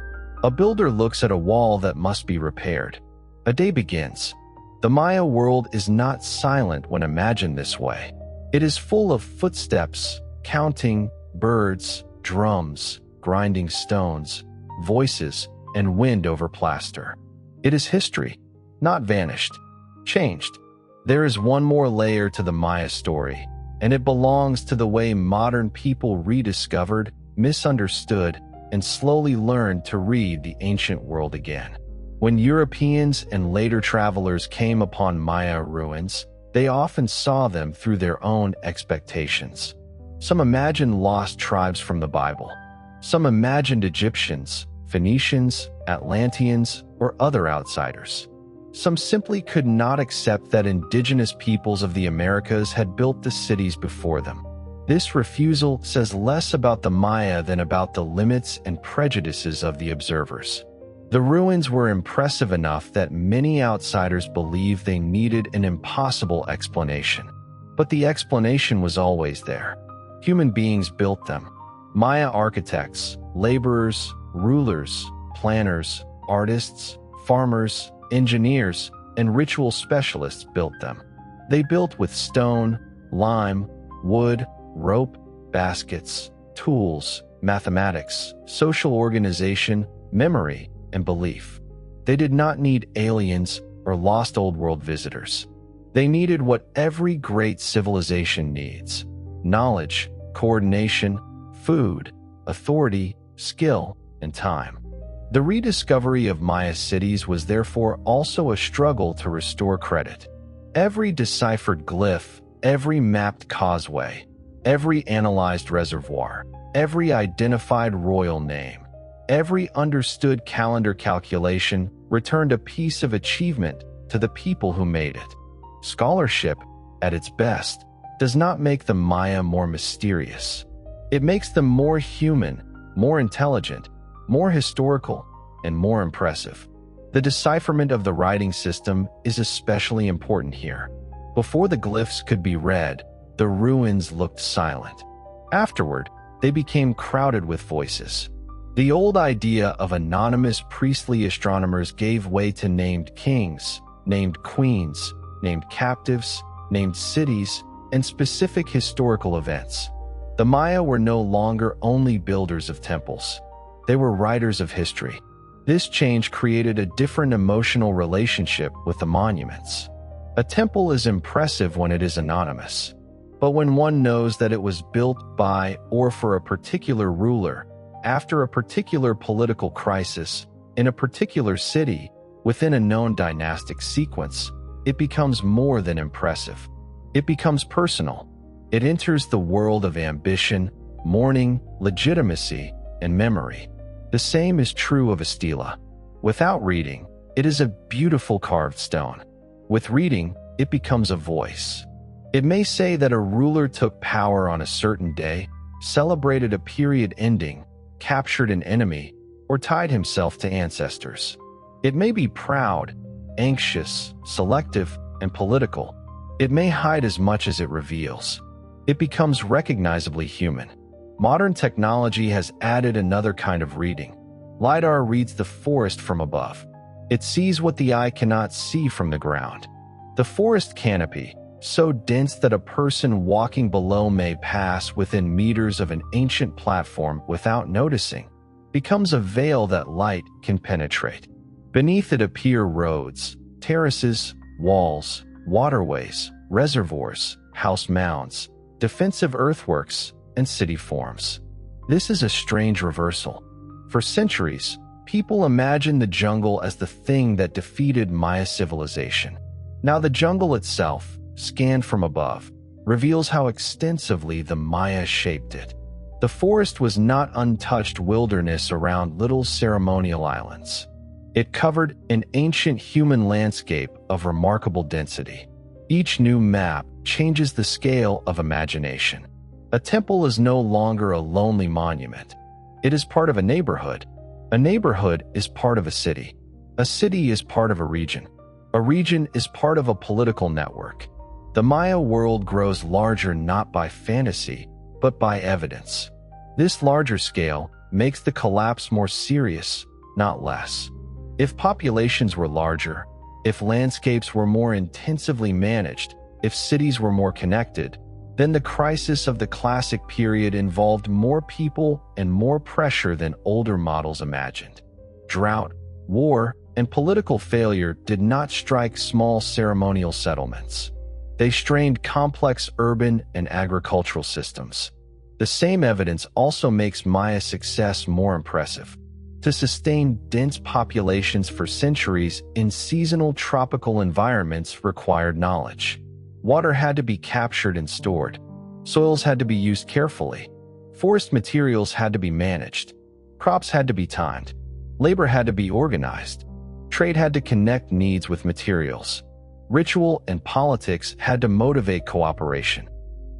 A: A builder looks at a wall that must be repaired. A day begins. The Maya world is not silent when imagined this way. It is full of footsteps, counting, birds, drums, grinding stones, voices, and wind over plaster. It is history, not vanished, changed. There is one more layer to the Maya story, and it belongs to the way modern people rediscovered, misunderstood, and slowly learned to read the ancient world again. When Europeans and later travelers came upon Maya ruins, they often saw them through their own expectations. Some imagined lost tribes from the Bible. Some imagined Egyptians, Phoenicians, Atlanteans, or other outsiders. Some simply could not accept that indigenous peoples of the Americas had built the cities before them. This refusal says less about the Maya than about the limits and prejudices of the observers. The ruins were impressive enough that many outsiders believed they needed an impossible explanation. But the explanation was always there. Human beings built them. Maya architects, laborers, rulers, planners, artists, farmers, engineers, and ritual specialists built them. They built with stone, lime, wood, rope, baskets, tools, mathematics, social organization, memory, and belief. They did not need aliens or lost old world visitors. They needed what every great civilization needs: knowledge, coordination, food, authority, skill, and time. The rediscovery of Maya cities was therefore also a struggle to restore credit. Every deciphered glyph, every mapped causeway, every analyzed reservoir, every identified royal name, every understood calendar calculation returned a piece of achievement to the people who made it. Scholarship, at its best, does not make the Maya more mysterious. It makes them more human, more intelligent, more historical, and more impressive. The decipherment of the writing system is especially important here. Before the glyphs could be read, the ruins looked silent. Afterward, they became crowded with voices. The old idea of anonymous priestly astronomers gave way to named kings, named queens, named captives, named cities, and specific historical events. The Maya were no longer only builders of temples. They were writers of history. This change created a different emotional relationship with the monuments. A temple is impressive when it is anonymous. But when one knows that it was built by or for a particular ruler, after a particular political crisis, in a particular city, within a known dynastic sequence, it becomes more than impressive. It becomes personal. It enters the world of ambition, mourning, legitimacy, and memory. The same is true of a stela. Without reading, it is a beautiful carved stone. With reading, it becomes a voice. It may say that a ruler took power on a certain day, celebrated a period ending, captured an enemy, or tied himself to ancestors. It may be proud, anxious, selective, and political. It may hide as much as it reveals. It becomes recognizably human. Modern technology has added another kind of reading. LiDAR reads the forest from above. It sees what the eye cannot see from the ground. The forest canopy, so dense that a person walking below may pass within meters of an ancient platform without noticing, becomes a veil that light can penetrate. Beneath it appear roads, terraces, walls, waterways, reservoirs, house mounds, defensive earthworks, and city forms. This is a strange reversal. For centuries, people imagined the jungle as the thing that defeated Maya civilization. Now the jungle itself, scanned from above, reveals how extensively the Maya shaped it. The forest was not untouched wilderness around little ceremonial islands. It covered an ancient human landscape of remarkable density. Each new map changes the scale of imagination. A temple is no longer a lonely monument. It is part of a neighborhood. A neighborhood is part of a city. A city is part of a region. A region is part of a political network. The Maya world grows larger not by fantasy, but by evidence. This larger scale makes the collapse more serious, not less. If populations were larger, if landscapes were more intensively managed, if cities were more connected, then the crisis of the classic period involved more people and more pressure than older models imagined. Drought, war, and political failure did not strike small ceremonial settlements. They strained complex urban and agricultural systems. The same evidence also makes Maya success more impressive. To sustain dense populations for centuries in seasonal tropical environments required knowledge. Water had to be captured and stored. Soils had to be used carefully. Forest materials had to be managed. Crops had to be timed. Labor had to be organized. Trade had to connect needs with materials. Ritual and politics had to motivate cooperation.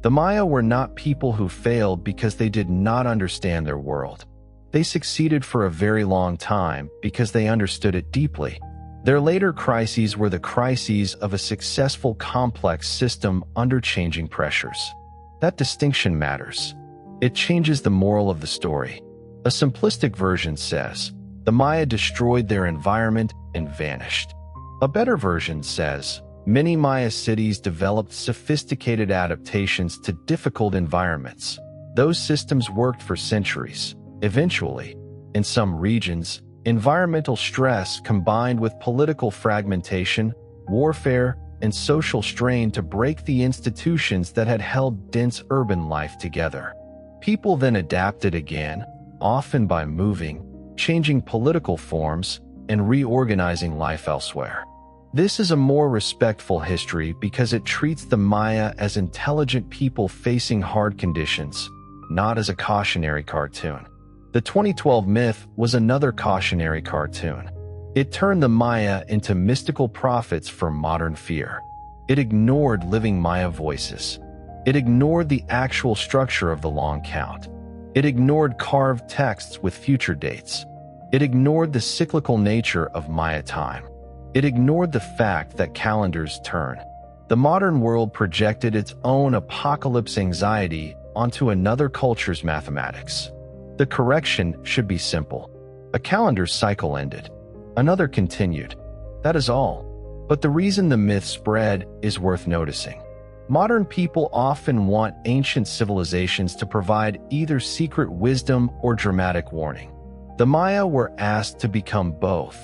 A: The Maya were not people who failed because they did not understand their world. They succeeded for a very long time because they understood it deeply. Their later crises were the crises of a successful complex system under changing pressures. That distinction matters. It changes the moral of the story. A simplistic version says, the Maya destroyed their environment and vanished. A better version says, many Maya cities developed sophisticated adaptations to difficult environments. Those systems worked for centuries. Eventually, in some regions, environmental stress combined with political fragmentation, warfare, and social strain to break the institutions that had held dense urban life together. People then adapted again, often by moving, changing political forms, and reorganizing life elsewhere. This is a more respectful history because it treats the Maya as intelligent people facing hard conditions, not as a cautionary cartoon. The 2012 myth was another cautionary cartoon. It turned the Maya into mystical prophets for modern fear. It ignored living Maya voices. It ignored the actual structure of the long count. It ignored carved texts with future dates. It ignored the cyclical nature of Maya time. It ignored the fact that calendars turn. The modern world projected its own apocalypse anxiety onto another culture's mathematics. The correction should be simple. A calendar's cycle ended. Another continued. That is all. But the reason the myth spread is worth noticing. Modern people often want ancient civilizations to provide either secret wisdom or dramatic warning. The Maya were asked to become both,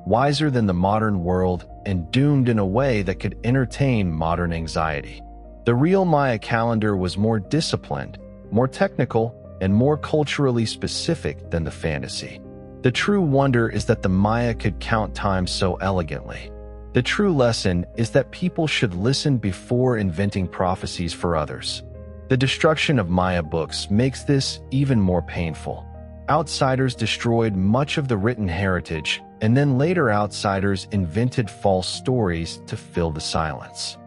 A: wiser than the modern world and doomed in a way that could entertain modern anxiety. The real Maya calendar was more disciplined, more technical, and more culturally specific than the fantasy. The true wonder is that the Maya could count time so elegantly. The true lesson is that people should listen before inventing prophecies for others. The destruction of Maya books makes this even more painful. Outsiders destroyed much of the written heritage, and then later outsiders invented false stories to fill the silence.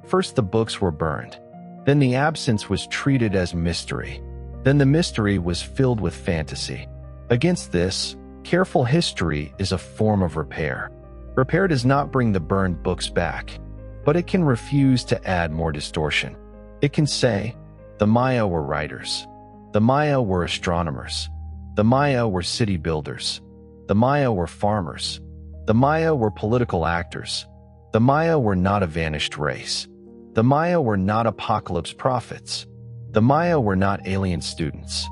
A: First the books were burned. Then the absence was treated as mystery. Then the mystery was filled with fantasy. Against this, careful history is a form of repair. Repair does not bring the burned books back, but it can refuse to add more distortion. It can say, the Maya were writers. The Maya were astronomers. The Maya were city builders. The Maya were farmers. The Maya were political actors. The Maya were not a vanished race. The Maya were not apocalypse prophets. The Maya were not alien students.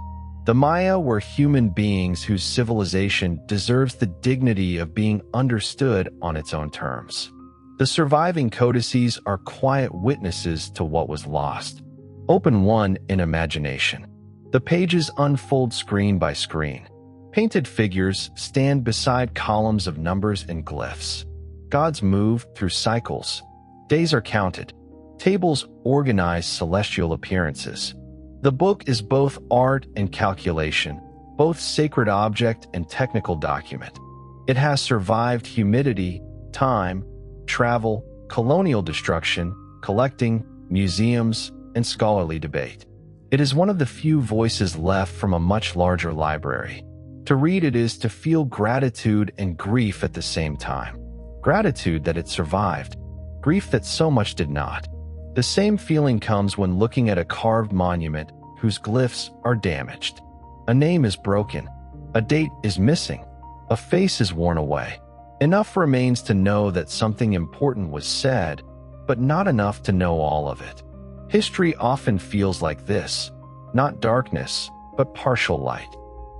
A: The Maya were human beings whose civilization deserves the dignity of being understood on its own terms. The surviving codices are quiet witnesses to what was lost. Open one in imagination. The pages unfold screen by screen. Painted figures stand beside columns of numbers and glyphs. Gods move through cycles. Days are counted. Tables organize celestial appearances. The book is both art and calculation, both sacred object and technical document. It has survived humidity, time, travel, colonial destruction, collecting, museums, and scholarly debate. It is one of the few voices left from a much larger library. To read it is to feel gratitude and grief at the same time. Gratitude that it survived, grief that so much did not. The same feeling comes when looking at a carved monument whose glyphs are damaged. A name is broken. A date is missing. A face is worn away. Enough remains to know that something important was said, but not enough to know all of it. History often feels like this, not darkness, but partial light.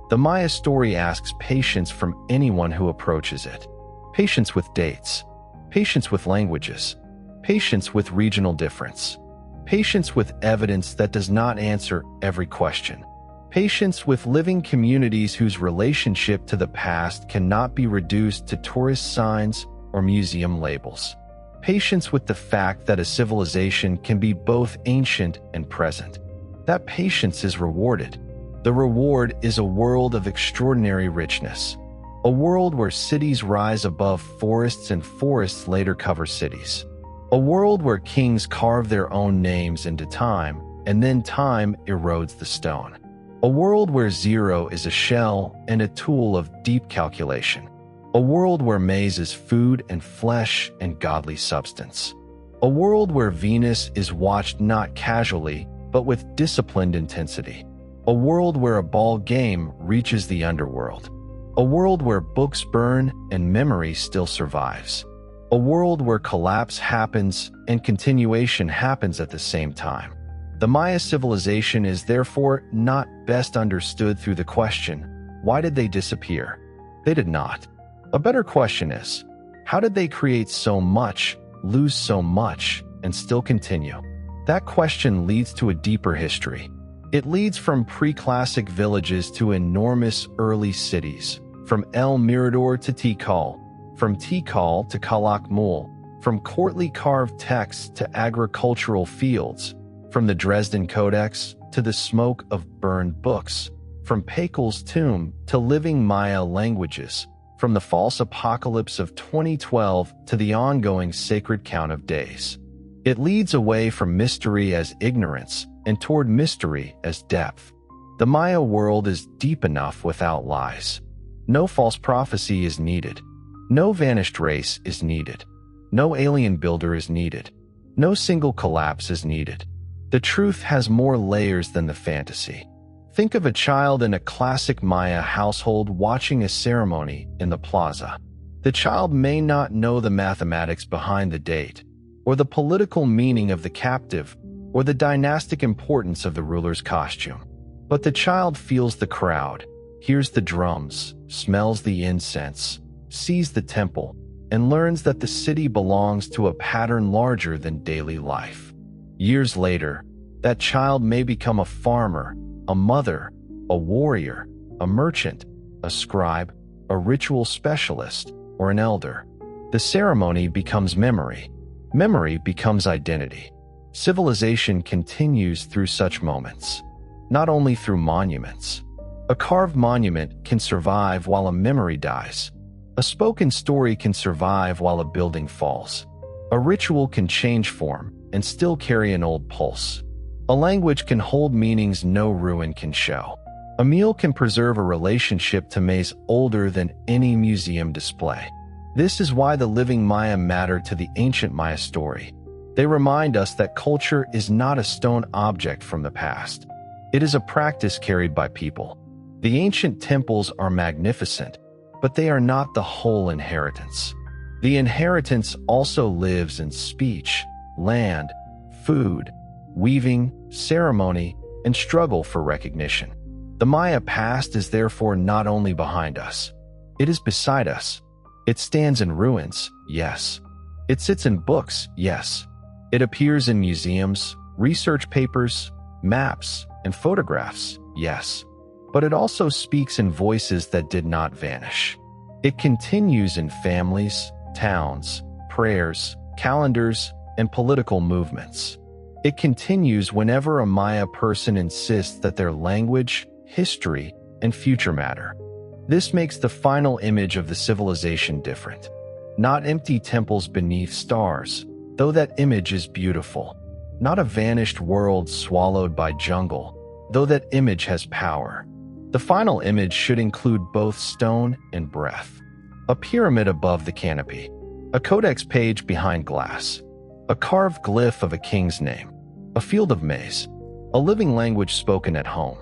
A: The Maya story asks patience from anyone who approaches it. Patience with dates. Patience with languages. Patience with regional difference. Patience with evidence that does not answer every question. Patience with living communities whose relationship to the past cannot be reduced to tourist signs or museum labels. Patience with the fact that a civilization can be both ancient and present. That patience is rewarded. The reward is a world of extraordinary richness. A world where cities rise above forests and forests later cover cities. A world where kings carve their own names into time, and then time erodes the stone. A world where zero is a shell and a tool of deep calculation. A world where maize is food and flesh and godly substance. A world where Venus is watched not casually, but with disciplined intensity. A world where a ball game reaches the underworld. A world where books burn and memory still survives. A world where collapse happens and continuation happens at the same time. The Maya civilization is therefore not best understood through the question, why did they disappear? They did not. A better question is, how did they create so much, lose so much, and still continue? That question leads to a deeper history. It leads from pre-classic villages to enormous early cities, from El Mirador to Tikal, from Tikal to Calakmul, from courtly carved texts to agricultural fields, from the Dresden Codex to the smoke of burned books, from Pakal's tomb to living Maya languages, from the false apocalypse of 2012 to the ongoing sacred count of days. It leads away from mystery as ignorance and toward mystery as depth. The Maya world is deep enough without lies. No false prophecy is needed. No vanished race is needed. No alien builder is needed. No single collapse is needed. The truth has more layers than the fantasy. Think of a child in a classic Maya household watching a ceremony in the plaza. The child may not know the mathematics behind the date, or the political meaning of the captive, or the dynastic importance of the ruler's costume. But the child feels the crowd, hears the drums, smells the incense, sees the temple, and learns that the city belongs to a pattern larger than daily life. Years later, that child may become a farmer, a mother, a warrior, a merchant, a scribe, a ritual specialist, or an elder. The ceremony becomes memory. Memory becomes identity. Civilization continues through such moments, not only through monuments. A carved monument can survive while a memory dies. A spoken story can survive while a building falls. A ritual can change form and still carry an old pulse. A language can hold meanings no ruin can show. A meal can preserve a relationship to maize older than any museum display. This is why the living Maya matter to the ancient Maya story. They remind us that culture is not a stone object from the past. It is a practice carried by people. The ancient temples are magnificent, but they are not the whole inheritance. The inheritance also lives in speech, land, food, weaving, ceremony, and struggle for recognition. The Maya past is therefore not only behind us, it is beside us. It stands in ruins, yes. It sits in books, yes. It appears in museums, research papers, maps, and photographs, yes. But it also speaks in voices that did not vanish. It continues in families, towns, prayers, calendars, and political movements. It continues whenever a Maya person insists that their language, history, and future matter. This makes the final image of the civilization different. Not empty temples beneath stars, though that image is beautiful. Not a vanished world swallowed by jungle, though that image has power. The final image should include both stone and breath. A pyramid above the canopy. A codex page behind glass. A carved glyph of a king's name. A field of maize. A living language spoken at home.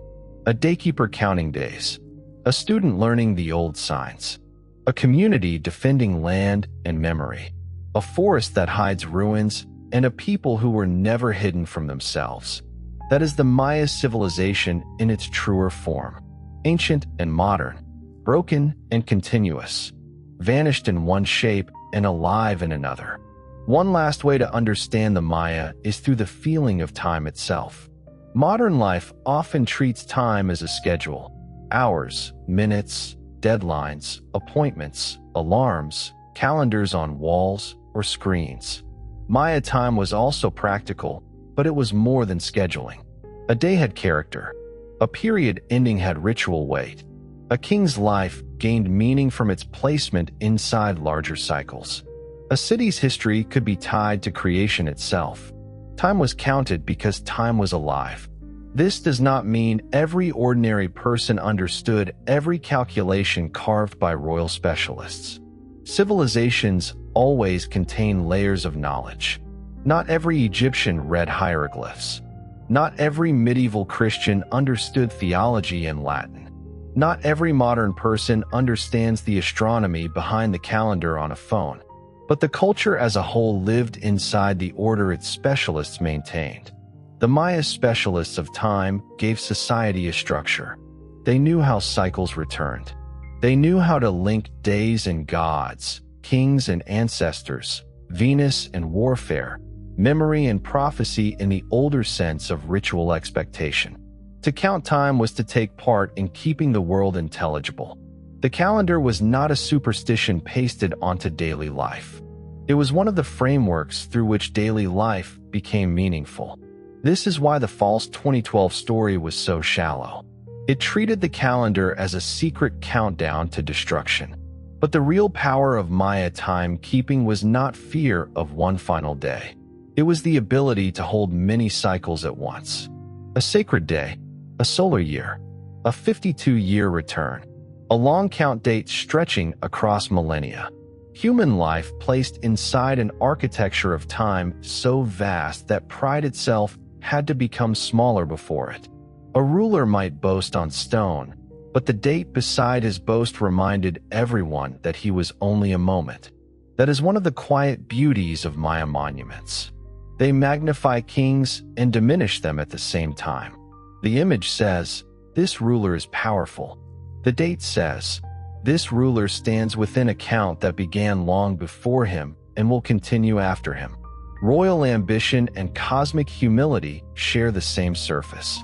A: A daykeeper counting days. A student learning the old signs. A community defending land and memory. A forest that hides ruins, and a people who were never hidden from themselves. That is the Maya civilization in its truer form. Ancient and modern. Broken and continuous. Vanished in one shape and alive in another. One last way to understand the Maya is through the feeling of time itself. Modern life often treats time as a schedule. Hours, minutes, deadlines, appointments, alarms, calendars on walls or screens. Maya time was also practical, but it was more than scheduling. A day had character. A period ending had ritual weight. A king's life gained meaning from its placement inside larger cycles. A city's history could be tied to creation itself. Time was counted because time was alive. This does not mean every ordinary person understood every calculation carved by royal specialists. Civilizations always contain layers of knowledge. Not every Egyptian read hieroglyphs. Not every medieval Christian understood theology in Latin. Not every modern person understands the astronomy behind the calendar on a phone. But the culture as a whole lived inside the order its specialists maintained. The Maya specialists of time gave society a structure. They knew how cycles returned. They knew how to link days and gods, kings and ancestors, Venus and warfare, memory and prophecy in the older sense of ritual expectation. To count time was to take part in keeping the world intelligible. The calendar was not a superstition pasted onto daily life. It was one of the frameworks through which daily life became meaningful. This is why the false 2012 story was so shallow. It treated the calendar as a secret countdown to destruction. But the real power of Maya timekeeping was not fear of one final day. It was the ability to hold many cycles at once. A sacred day, a solar year, a 52-year return, a long count date stretching across millennia. Human life placed inside an architecture of time so vast that pride itself had to become smaller before it. A ruler might boast on stone, but the date beside his boast reminded everyone that he was only a moment. That is one of the quiet beauties of Maya monuments. They magnify kings and diminish them at the same time. The image says, "This ruler is powerful." The date says, "This ruler stands within a count that began long before him and will continue after him." Royal ambition and cosmic humility share the same surface.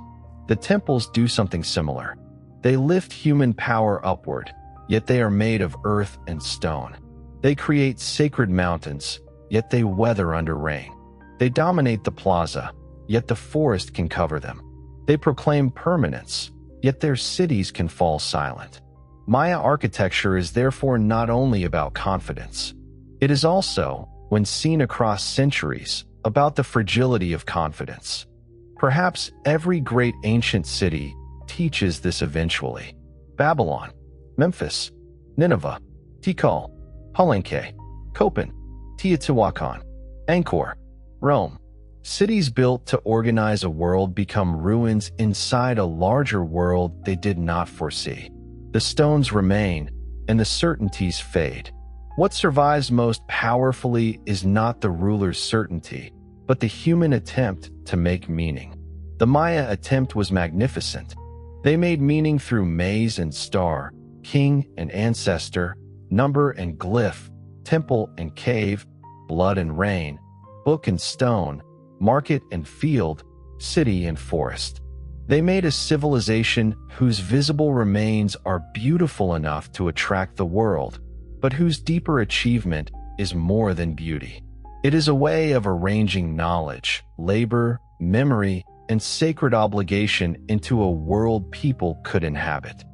A: The temples do something similar. They lift human power upward, yet they are made of earth and stone. They create sacred mountains, yet they weather under rain. They dominate the plaza, yet the forest can cover them. They proclaim permanence, yet their cities can fall silent. Maya architecture is therefore not only about confidence. It is also, when seen across centuries, about the fragility of confidence. Perhaps every great ancient city teaches this eventually. Babylon, Memphis, Nineveh, Tikal, Palenque, Copan, Teotihuacan, Angkor, Rome. Cities built to organize a world become ruins inside a larger world they did not foresee. The stones remain, and the certainties fade. What survives most powerfully is not the ruler's certainty, but the human attempt to make meaning. The Maya attempt was magnificent. They made meaning through maize and star, king and ancestor, number and glyph, temple and cave, blood and rain, book and stone, market and field, city and forest. They made a civilization whose visible remains are beautiful enough to attract the world, but whose deeper achievement is more than beauty. It is a way of arranging knowledge, labor, memory, and sacred obligation into a world people could inhabit.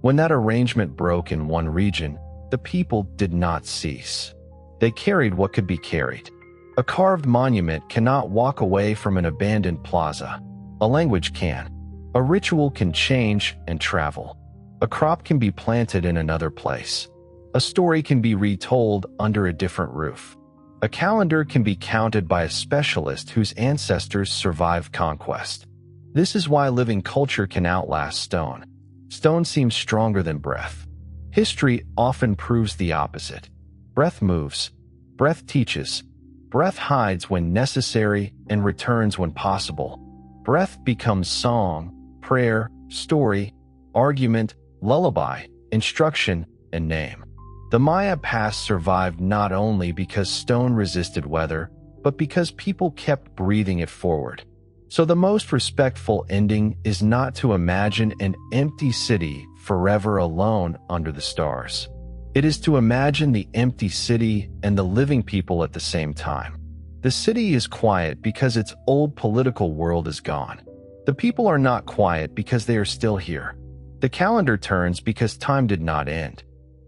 A: When that arrangement broke in one region, the people did not cease. They carried what could be carried. A carved monument cannot walk away from an abandoned plaza. A language can. A ritual can change and travel. A crop can be planted in another place. A story can be retold under a different roof. A calendar can be counted by a specialist whose ancestors survived conquest. This is why living culture can outlast stone. Stone seems stronger than breath. History often proves the opposite. Breath moves. Breath teaches. Breath hides when necessary and returns when possible. Breath becomes song, prayer, story, argument, lullaby, instruction, and name. The Maya past survived not only because stone resisted weather, but because people kept breathing it forward. So the most respectful ending is not to imagine an empty city forever alone under the stars. It is to imagine the empty city and the living people at the same time. The city is quiet because its old political world is gone. The people are not quiet because they are still here. The calendar turns because time did not end.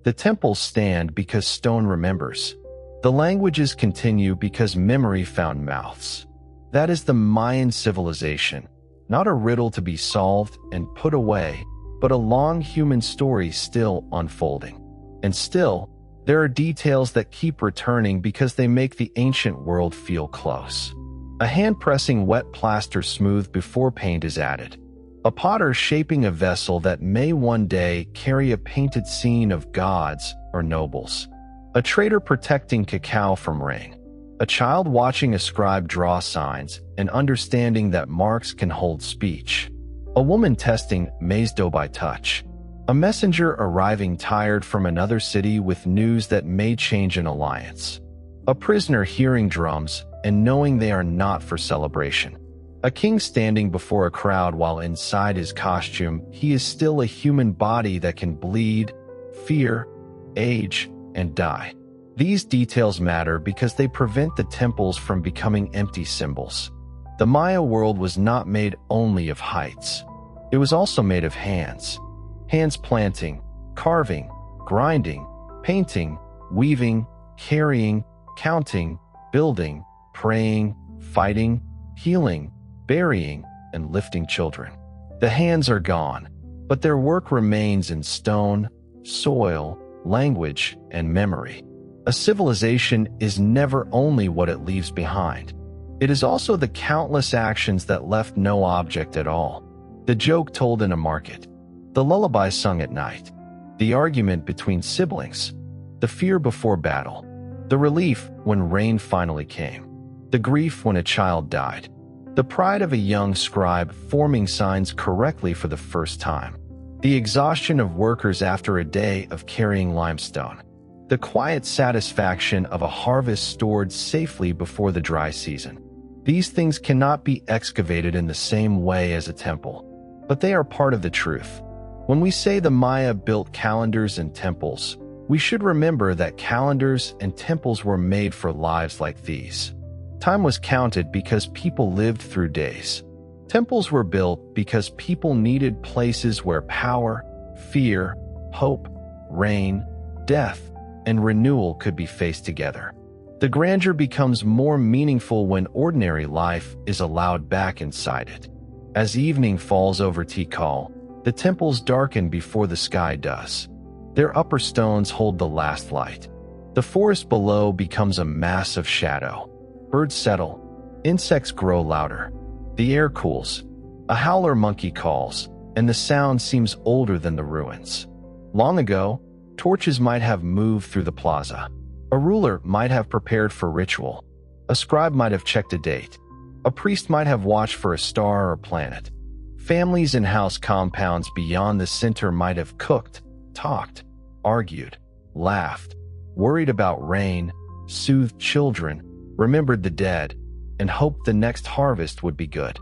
A: The temples stand because stone remembers. The languages continue because memory found mouths. That is the Mayan civilization, not a riddle to be solved and put away, but a long human story still unfolding. And still, there are details that keep returning because they make the ancient world feel close. A hand pressing wet plaster smooth before paint is added. A potter shaping a vessel that may one day carry a painted scene of gods or nobles. A trader protecting cacao from rain. A child watching a scribe draw signs and understanding that marks can hold speech. A woman testing maize dough by touch. A messenger arriving tired from another city with news that may change an alliance. A prisoner hearing drums and knowing they are not for celebration. A king standing before a crowd while inside his costume, he is still a human body that can bleed, fear, age, and die. These details matter because they prevent the temples from becoming empty symbols. The Maya world was not made only of heights. It was also made of hands. Hands planting, carving, grinding, painting, weaving, carrying, counting, building, praying, fighting, healing, burying, and lifting children. The hands are gone, but their work remains in stone, soil, language, and memory. A civilization is never only what it leaves behind. It is also the countless actions that left no object at all. The joke told in a market. The lullaby sung at night. The argument between siblings. The fear before battle. The relief when rain finally came. The grief when a child died. The pride of a young scribe forming signs correctly for the first time. The exhaustion of workers after a day of carrying limestone. The quiet satisfaction of a harvest stored safely before the dry season. These things cannot be excavated in the same way as a temple, but they are part of the truth. When we say the Maya built calendars and temples, we should remember that calendars and temples were made for lives like these. Time was counted because people lived through days. Temples were built because people needed places where power, fear, hope, rain, death, and renewal could be faced together. The grandeur becomes more meaningful when ordinary life is allowed back inside it. As evening falls over Tikal, the temples darken before the sky does. Their upper stones hold the last light. The forest below becomes a mass of shadow. Birds settle. Insects grow louder. The air cools. A howler monkey calls, and the sound seems older than the ruins. Long ago, torches might have moved through the plaza. A ruler might have prepared for ritual. A scribe might have checked a date. A priest might have watched for a star or planet. Families in house compounds beyond the center might have cooked, talked, argued, laughed, worried about rain, soothed children, remembered the dead, and hoped the next harvest would be good.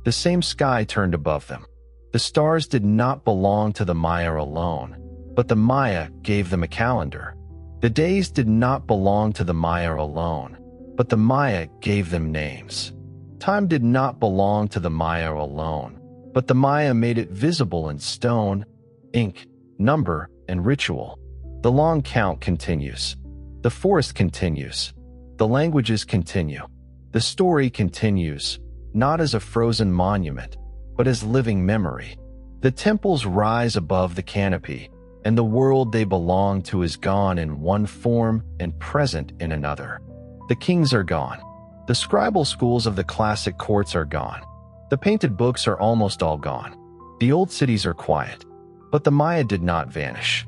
A: The same sky turned above them. The stars did not belong to the Maya alone, but the Maya gave them a calendar. The days did not belong to the Maya alone, but the Maya gave them names. Time did not belong to the Maya alone, but the Maya made it visible in stone, ink, number, and ritual. The long count continues. The forest continues. The languages continue. The story continues, not as a frozen monument, but as living memory. The temples rise above the canopy, and the world they belong to is gone in one form and present in another. The kings are gone. The scribal schools of the classic courts are gone. The painted books are almost all gone. The old cities are quiet. But the Maya did not vanish.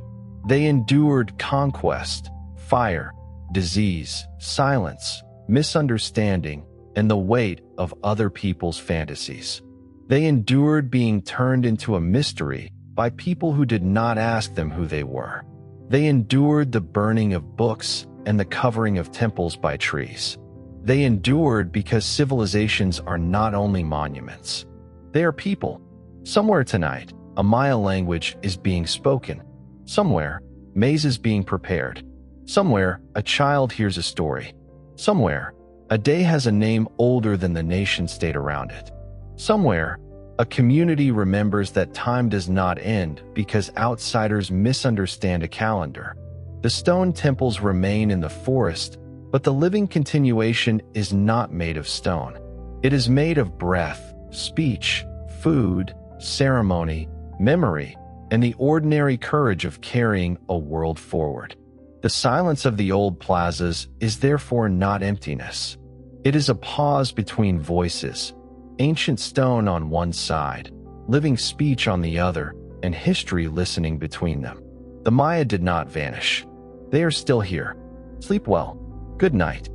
A: They endured conquest, fire, disease, silence, misunderstanding, and the weight of other people's fantasies. They endured being turned into a mystery by people who did not ask them who they were. They endured the burning of books and the covering of temples by trees. They endured because civilizations are not only monuments. They are people. Somewhere tonight, a Maya language is being spoken. Somewhere, maize is being prepared. Somewhere, a child hears a story. Somewhere, a day has a name older than the nation-state around it. Somewhere, A community remembers that time does not end because outsiders misunderstand a calendar. The stone temples remain in the forest, but the living continuation is not made of stone. It is made of breath, speech, food, ceremony, memory, and the ordinary courage of carrying a world forward. The silence of the old plazas is therefore not emptiness. It is a pause between voices, ancient stone on one side, living speech on the other, and history listening between them. The Maya did not vanish. They are still here. Sleep well. Good night.